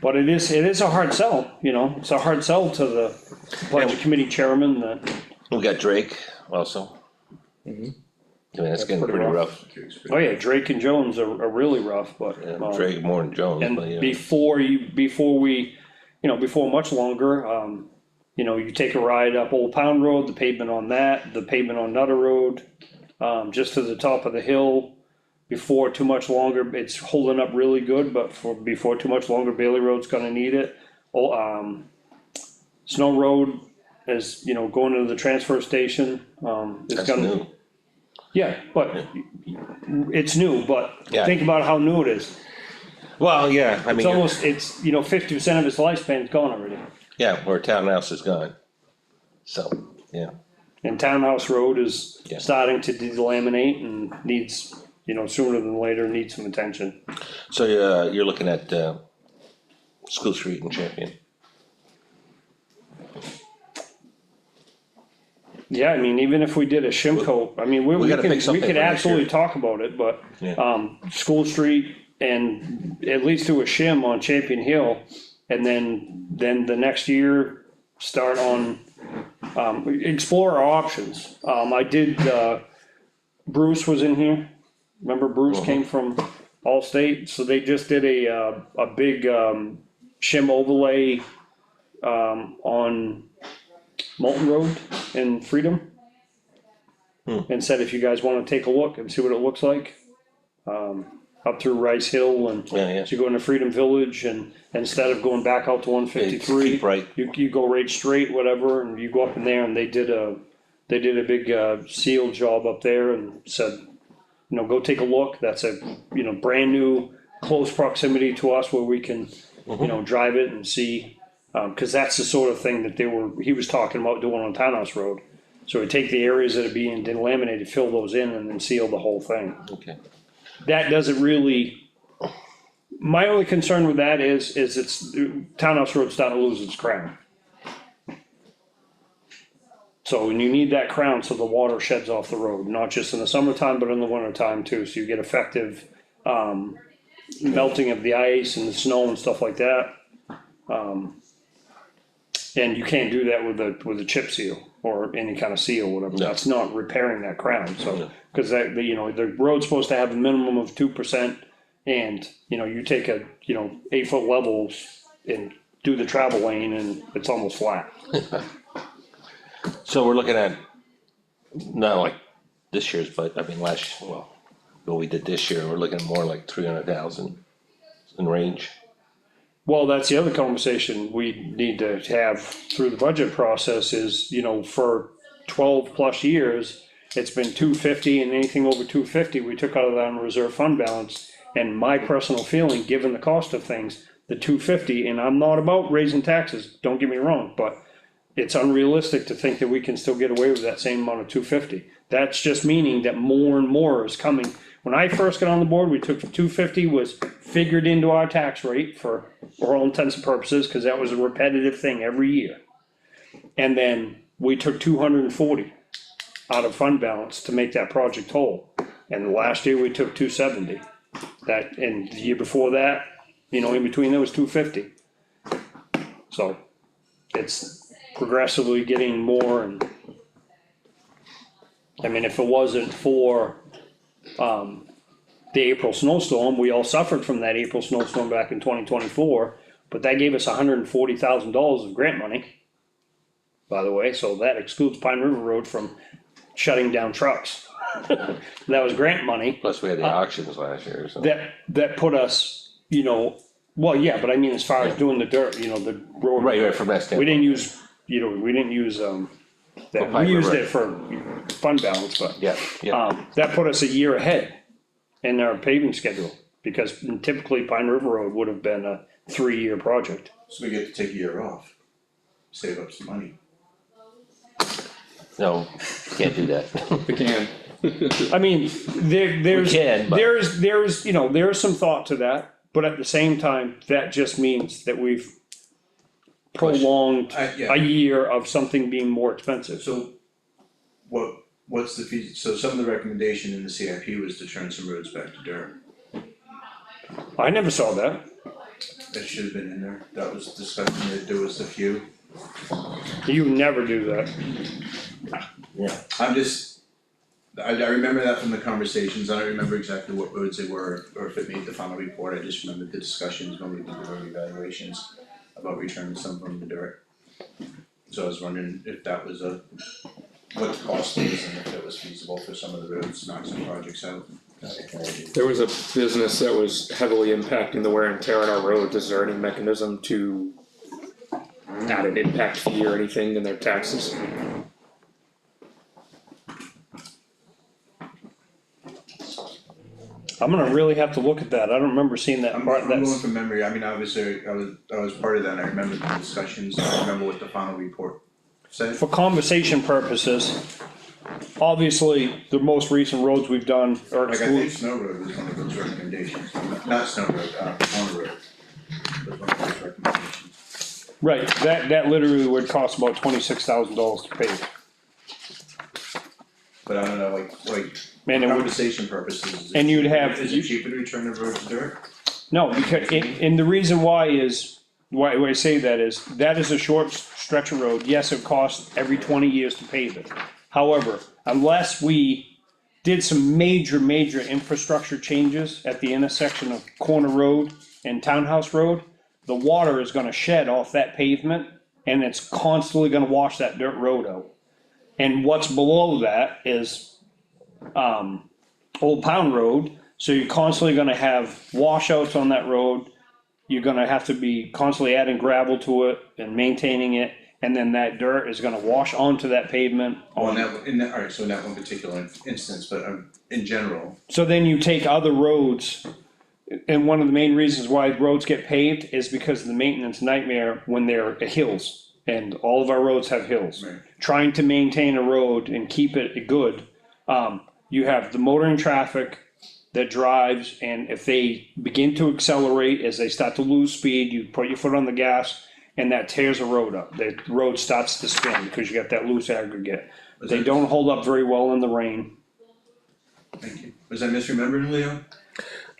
But it is a hard sell, you know, it's a hard sell to the budget committee chairman that, We got Drake also. I mean, that's getting pretty pretty rough. rough. oh yeah, Drake and Jones are really rough, but. Yeah, Drake more than Jones, but And yeah. before much longer, you know, you take a ride up Old Pound Road, the pavement on that, the pavement on Nutter Road, just to the top of the hill. Before too much longer, it's holding up really good, but before too much longer, Bailey Road's gonna need it. Snow Road is, you know, going to the transfer station, it's That's gonna. new. Yeah, but it's new, but Yeah. think about how new it is. Well, yeah, I It's mean, almost, it's, you know, 50% of its lifespan is gone already. yeah, where townhouse is gone. So, yeah, And Townhouse Road is Yeah. starting to delaminate and needs, you know, sooner than later, needs some attention. so, you're looking at, School Street and Champion. Yeah, I mean, even if we did a shim coat, I mean, we gotta could, pick something we could for next absolutely year. talk about it, but, Yeah. School Street and at least do a shim on Champion Hill. And then the next year, start on, explore our options. I did, Bruce was in here. Remember Bruce came from Allstate, so they just did a big, shim overlay, on Molten Road in Freedom. And said if you guys wanna take a look and see what it looks like, up through Rice Hill and. Yeah, yeah. So you go into Freedom Village and instead of going back out to 153. keep right. You go right straight, whatever, and you go up in there and they did a big, seal job up there and said, you know, go take a look, that's a, you know, brand new, close proximity to us where we can, you know, drive it and see. Cause that's the sort of thing that he was talking about doing on Townhouse Road. So we take the areas that are being delaminated, fill those in and then seal the whole thing. Okay. That doesn't really, my only concern with that is it's, Townhouse Road's starting to lose its crown. So, and you need that crown so the water sheds off the road, not just in the summertime, but in the wintertime too, so you get effective, melting of the ice and the snow and stuff like that. And you can't do that with a chip seal or any kind of seal, whatever, that's not repairing that crown, so. Cause that, you know, the road's supposed to have a minimum of 2%, and, you know, you take a, you know, 8-foot levels and do the travel lane and it's almost flat. So we're looking at, not like this year's, but I mean, what we did this year, we're looking more like 300,000 in range. Well, that's the other conversation we need to have through the budget process is, you know, for 12+ years, it's been 250, and anything over 250, we took out of that reserve fund balance. And my personal feeling, given the cost of things, the 250, and I'm not about raising taxes, don't get me wrong, but it's unrealistic to think that we can still get away with that same amount of 250. That's just meaning that more and more is coming. when I first got on the board, we took 250 was figured into our tax rate for all intents and purposes, cause that was a repetitive thing every year. And then we took 240 out of fund balance to make that project whole. And the last year we took 270. That, and the year before that, you know, in between there was 250. So it's progressively getting more and. I mean, if it wasn't for, the April snowstorm, we all suffered from that April snowstorm back in 2024. But that gave us $140,000 of grant money. By the way, so that excludes Pine River Road from shutting down trucks. That was grant money. Plus we had the auctions last year, so. That put us, you know, well, yeah, but I mean, as far as doing the dirt, you know, the road. Right, from that We standpoint. didn't use, you know, we didn't use, that, Pine we used River. it for fund balance, but. Yeah. That put us a year ahead in our paving schedule, because typically Pine River Road would have been a 3-year project. So we get to take a year off, save up some money. No, can't do that. We can. I mean, there's, We can, but- there's, you know, there's some thought to that, but at the same time, that just means that we've prolonged Yeah. a year of something being more expensive. So what's the so some of the recommendation in the CIP was to turn some roads back to dirt. I never saw that. That should have been in there. That was discussing that there was a few. You never do that. I'm just, I remember that from the conversations. I don't remember exactly what roads they were or if it made the final report. I just remember the discussions when we did the road evaluations about returning some from the dirt. So I was wondering if that was what the cost was and if it was feasible for some of the roads, knock some projects out. There was a business that was heavily impacting the wear and tear on our roads. Is there any mechanism to add an impact fee or anything in their taxes? I'm gonna really have to look at that. I don't remember seeing that I'm part, going that's, from memory. I mean, obviously, I was part of that. And I remember the discussions. I remember what the final report said. for conversation purposes, obviously, the most recent roads we've done are Like I think exclude. Snow Road was one of those recommendations, not Snow Road, Corner Road. Was one of those recommendations. Right, that literally would cost about $26,000 to pave. But I don't know, like, Man, it would, conversation purposes. is it And you'd cheaper- have- Is it cheaper to return the road to dirt? no, because, and the reason why is, why I say that is a short stretch of road. Yes, it costs every 20 years to pave it. However, unless we did some major infrastructure changes at the intersection of Corner Road and Townhouse Road, the water is gonna shed off that pavement and it's constantly gonna wash that dirt road out. And what's below that is, Old Pound Road, so you're constantly gonna have washouts on that road. You're gonna have to be constantly adding gravel to it and maintaining it, and then that dirt is gonna wash onto that pavement. Well, alright, so in that one particular instance, but in general, So then you take other roads, and one of the main reasons why roads get paved is because of the maintenance nightmare when they're hills. And all of our roads have hills. Right. Trying to maintain a road and keep it good, you have the motoring traffic that drives, and if they begin to accelerate, as they start to lose speed, you put your foot on the gas, and that tears a road up. The road starts to spin because you got that loose aggregate. Was They that- don't hold up very well in the rain. thank you. Was I misremembering, Leo?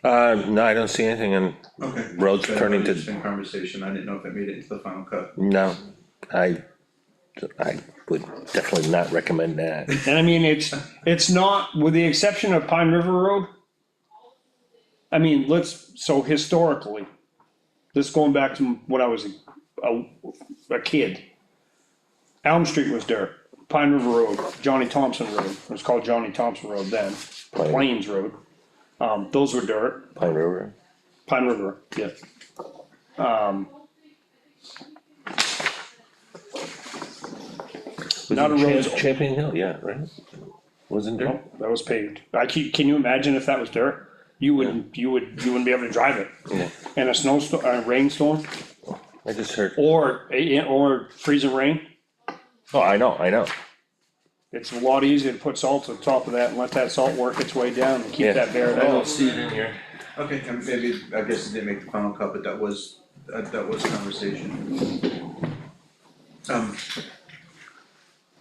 No, I don't see anything in, Okay. Roads So, turning to- interesting conversation. I didn't know if it made it into the final cut. no, I would definitely not recommend that. And I mean, it's not, with the exception of Pine River Road. I mean, so historically, this going back to when I was a kid. Elm Street was dirt, Pine River Road, Johnny Thompson Road, it was called Johnny Thompson Road then, Plains Road. Those were dirt, Pine River. Pine River, yeah. Not a road. Champion Hill, yeah, right? Wasn't there? No, that was paved. Can you imagine if that was dirt? You wouldn't be able to drive it. Yeah. In a snowstorm, a rainstorm, I just heard, or freezing rain. oh, I know, It's a lot easier to put salt on top of that and let that salt work its way down and keep Yeah. that buried I don't out. see it in here. Okay, and maybe, I guess it didn't make the final cut, but that was conversation.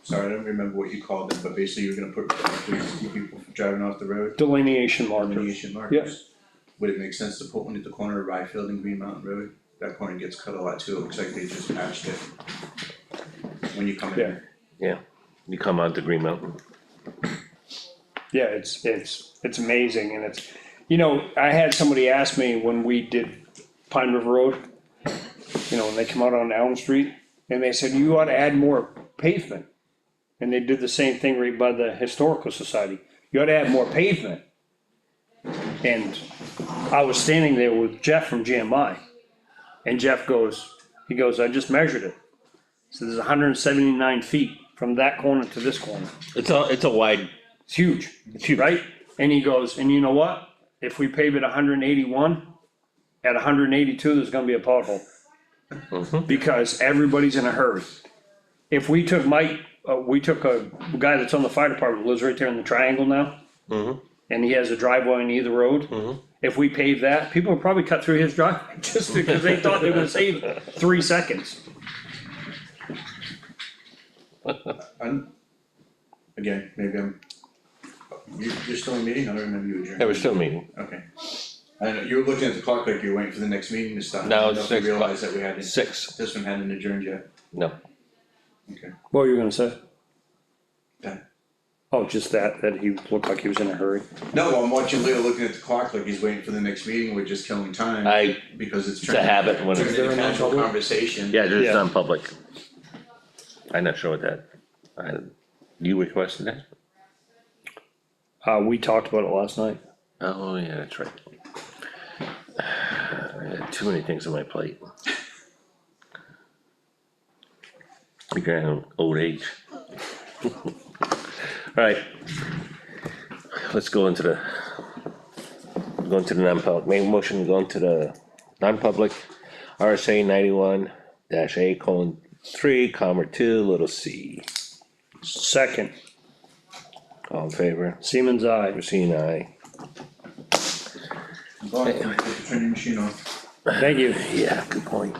Sorry, I don't remember what you called them, but basically you're gonna put, police to keep people from driving off the road, Delineation markers. delineation markers. Would it make sense to put one at the corner of Ryfield and Green Mountain Road? That corner gets cut a lot too, it looks like they just patched it. When you come in. Yeah. You come onto Green Mountain. Yeah, it's amazing and it's, you know, I had somebody ask me when we did Pine River Road, you know, when they come out on Elm Street, and they said, you ought to add more pavement. And they did the same thing right by the Historical Society, you ought to add more pavement. And I was standing there with Jeff from GMI, and Jeff goes, I just measured it. So there's 179 feet from that corner to this corner. It's a wide, It's huge. It's huge. Right? And he goes, and you know what? If we pave it 181, at 182, there's gonna be a pothole. Because everybody's in a hurry. If we took we took a guy that's on the fire department, lives right there in the triangle now. And he has a driveway on either road. If we pave that, people would probably cut through his driveway just because they thought they were gonna save 3 seconds. Again, maybe you're still in meeting, I don't remember you adjourned. yeah, we're still meeting. Okay. I know, you were looking at the clock like you were waiting for the next meeting to start. No, I it's don't know if you 6 o'clock. realized that we hadn't, 6, this one hadn't adjourned yet. no. Okay. What were you gonna say? Done. Oh, just that he looked like he was in a hurry. No, I'm watching Leo looking at the clock like he's waiting for the next meeting, we're just killing time. Because It's a habit when Turning it's, into casual conversation. yeah, it's Yeah. non-public. I'm not sure what that, you requested that? We talked about it last night. Oh, yeah, that's right. I had too many things on my plate. You got an old age. Alright. Let's go into the non-public, make a motion to go into the non-public, RSA 91-A:3, comma 2, little c. Second, All in favor? Siemens eye. Racine, aye. Go ahead, turn your machine off. Thank you. Yeah, good point.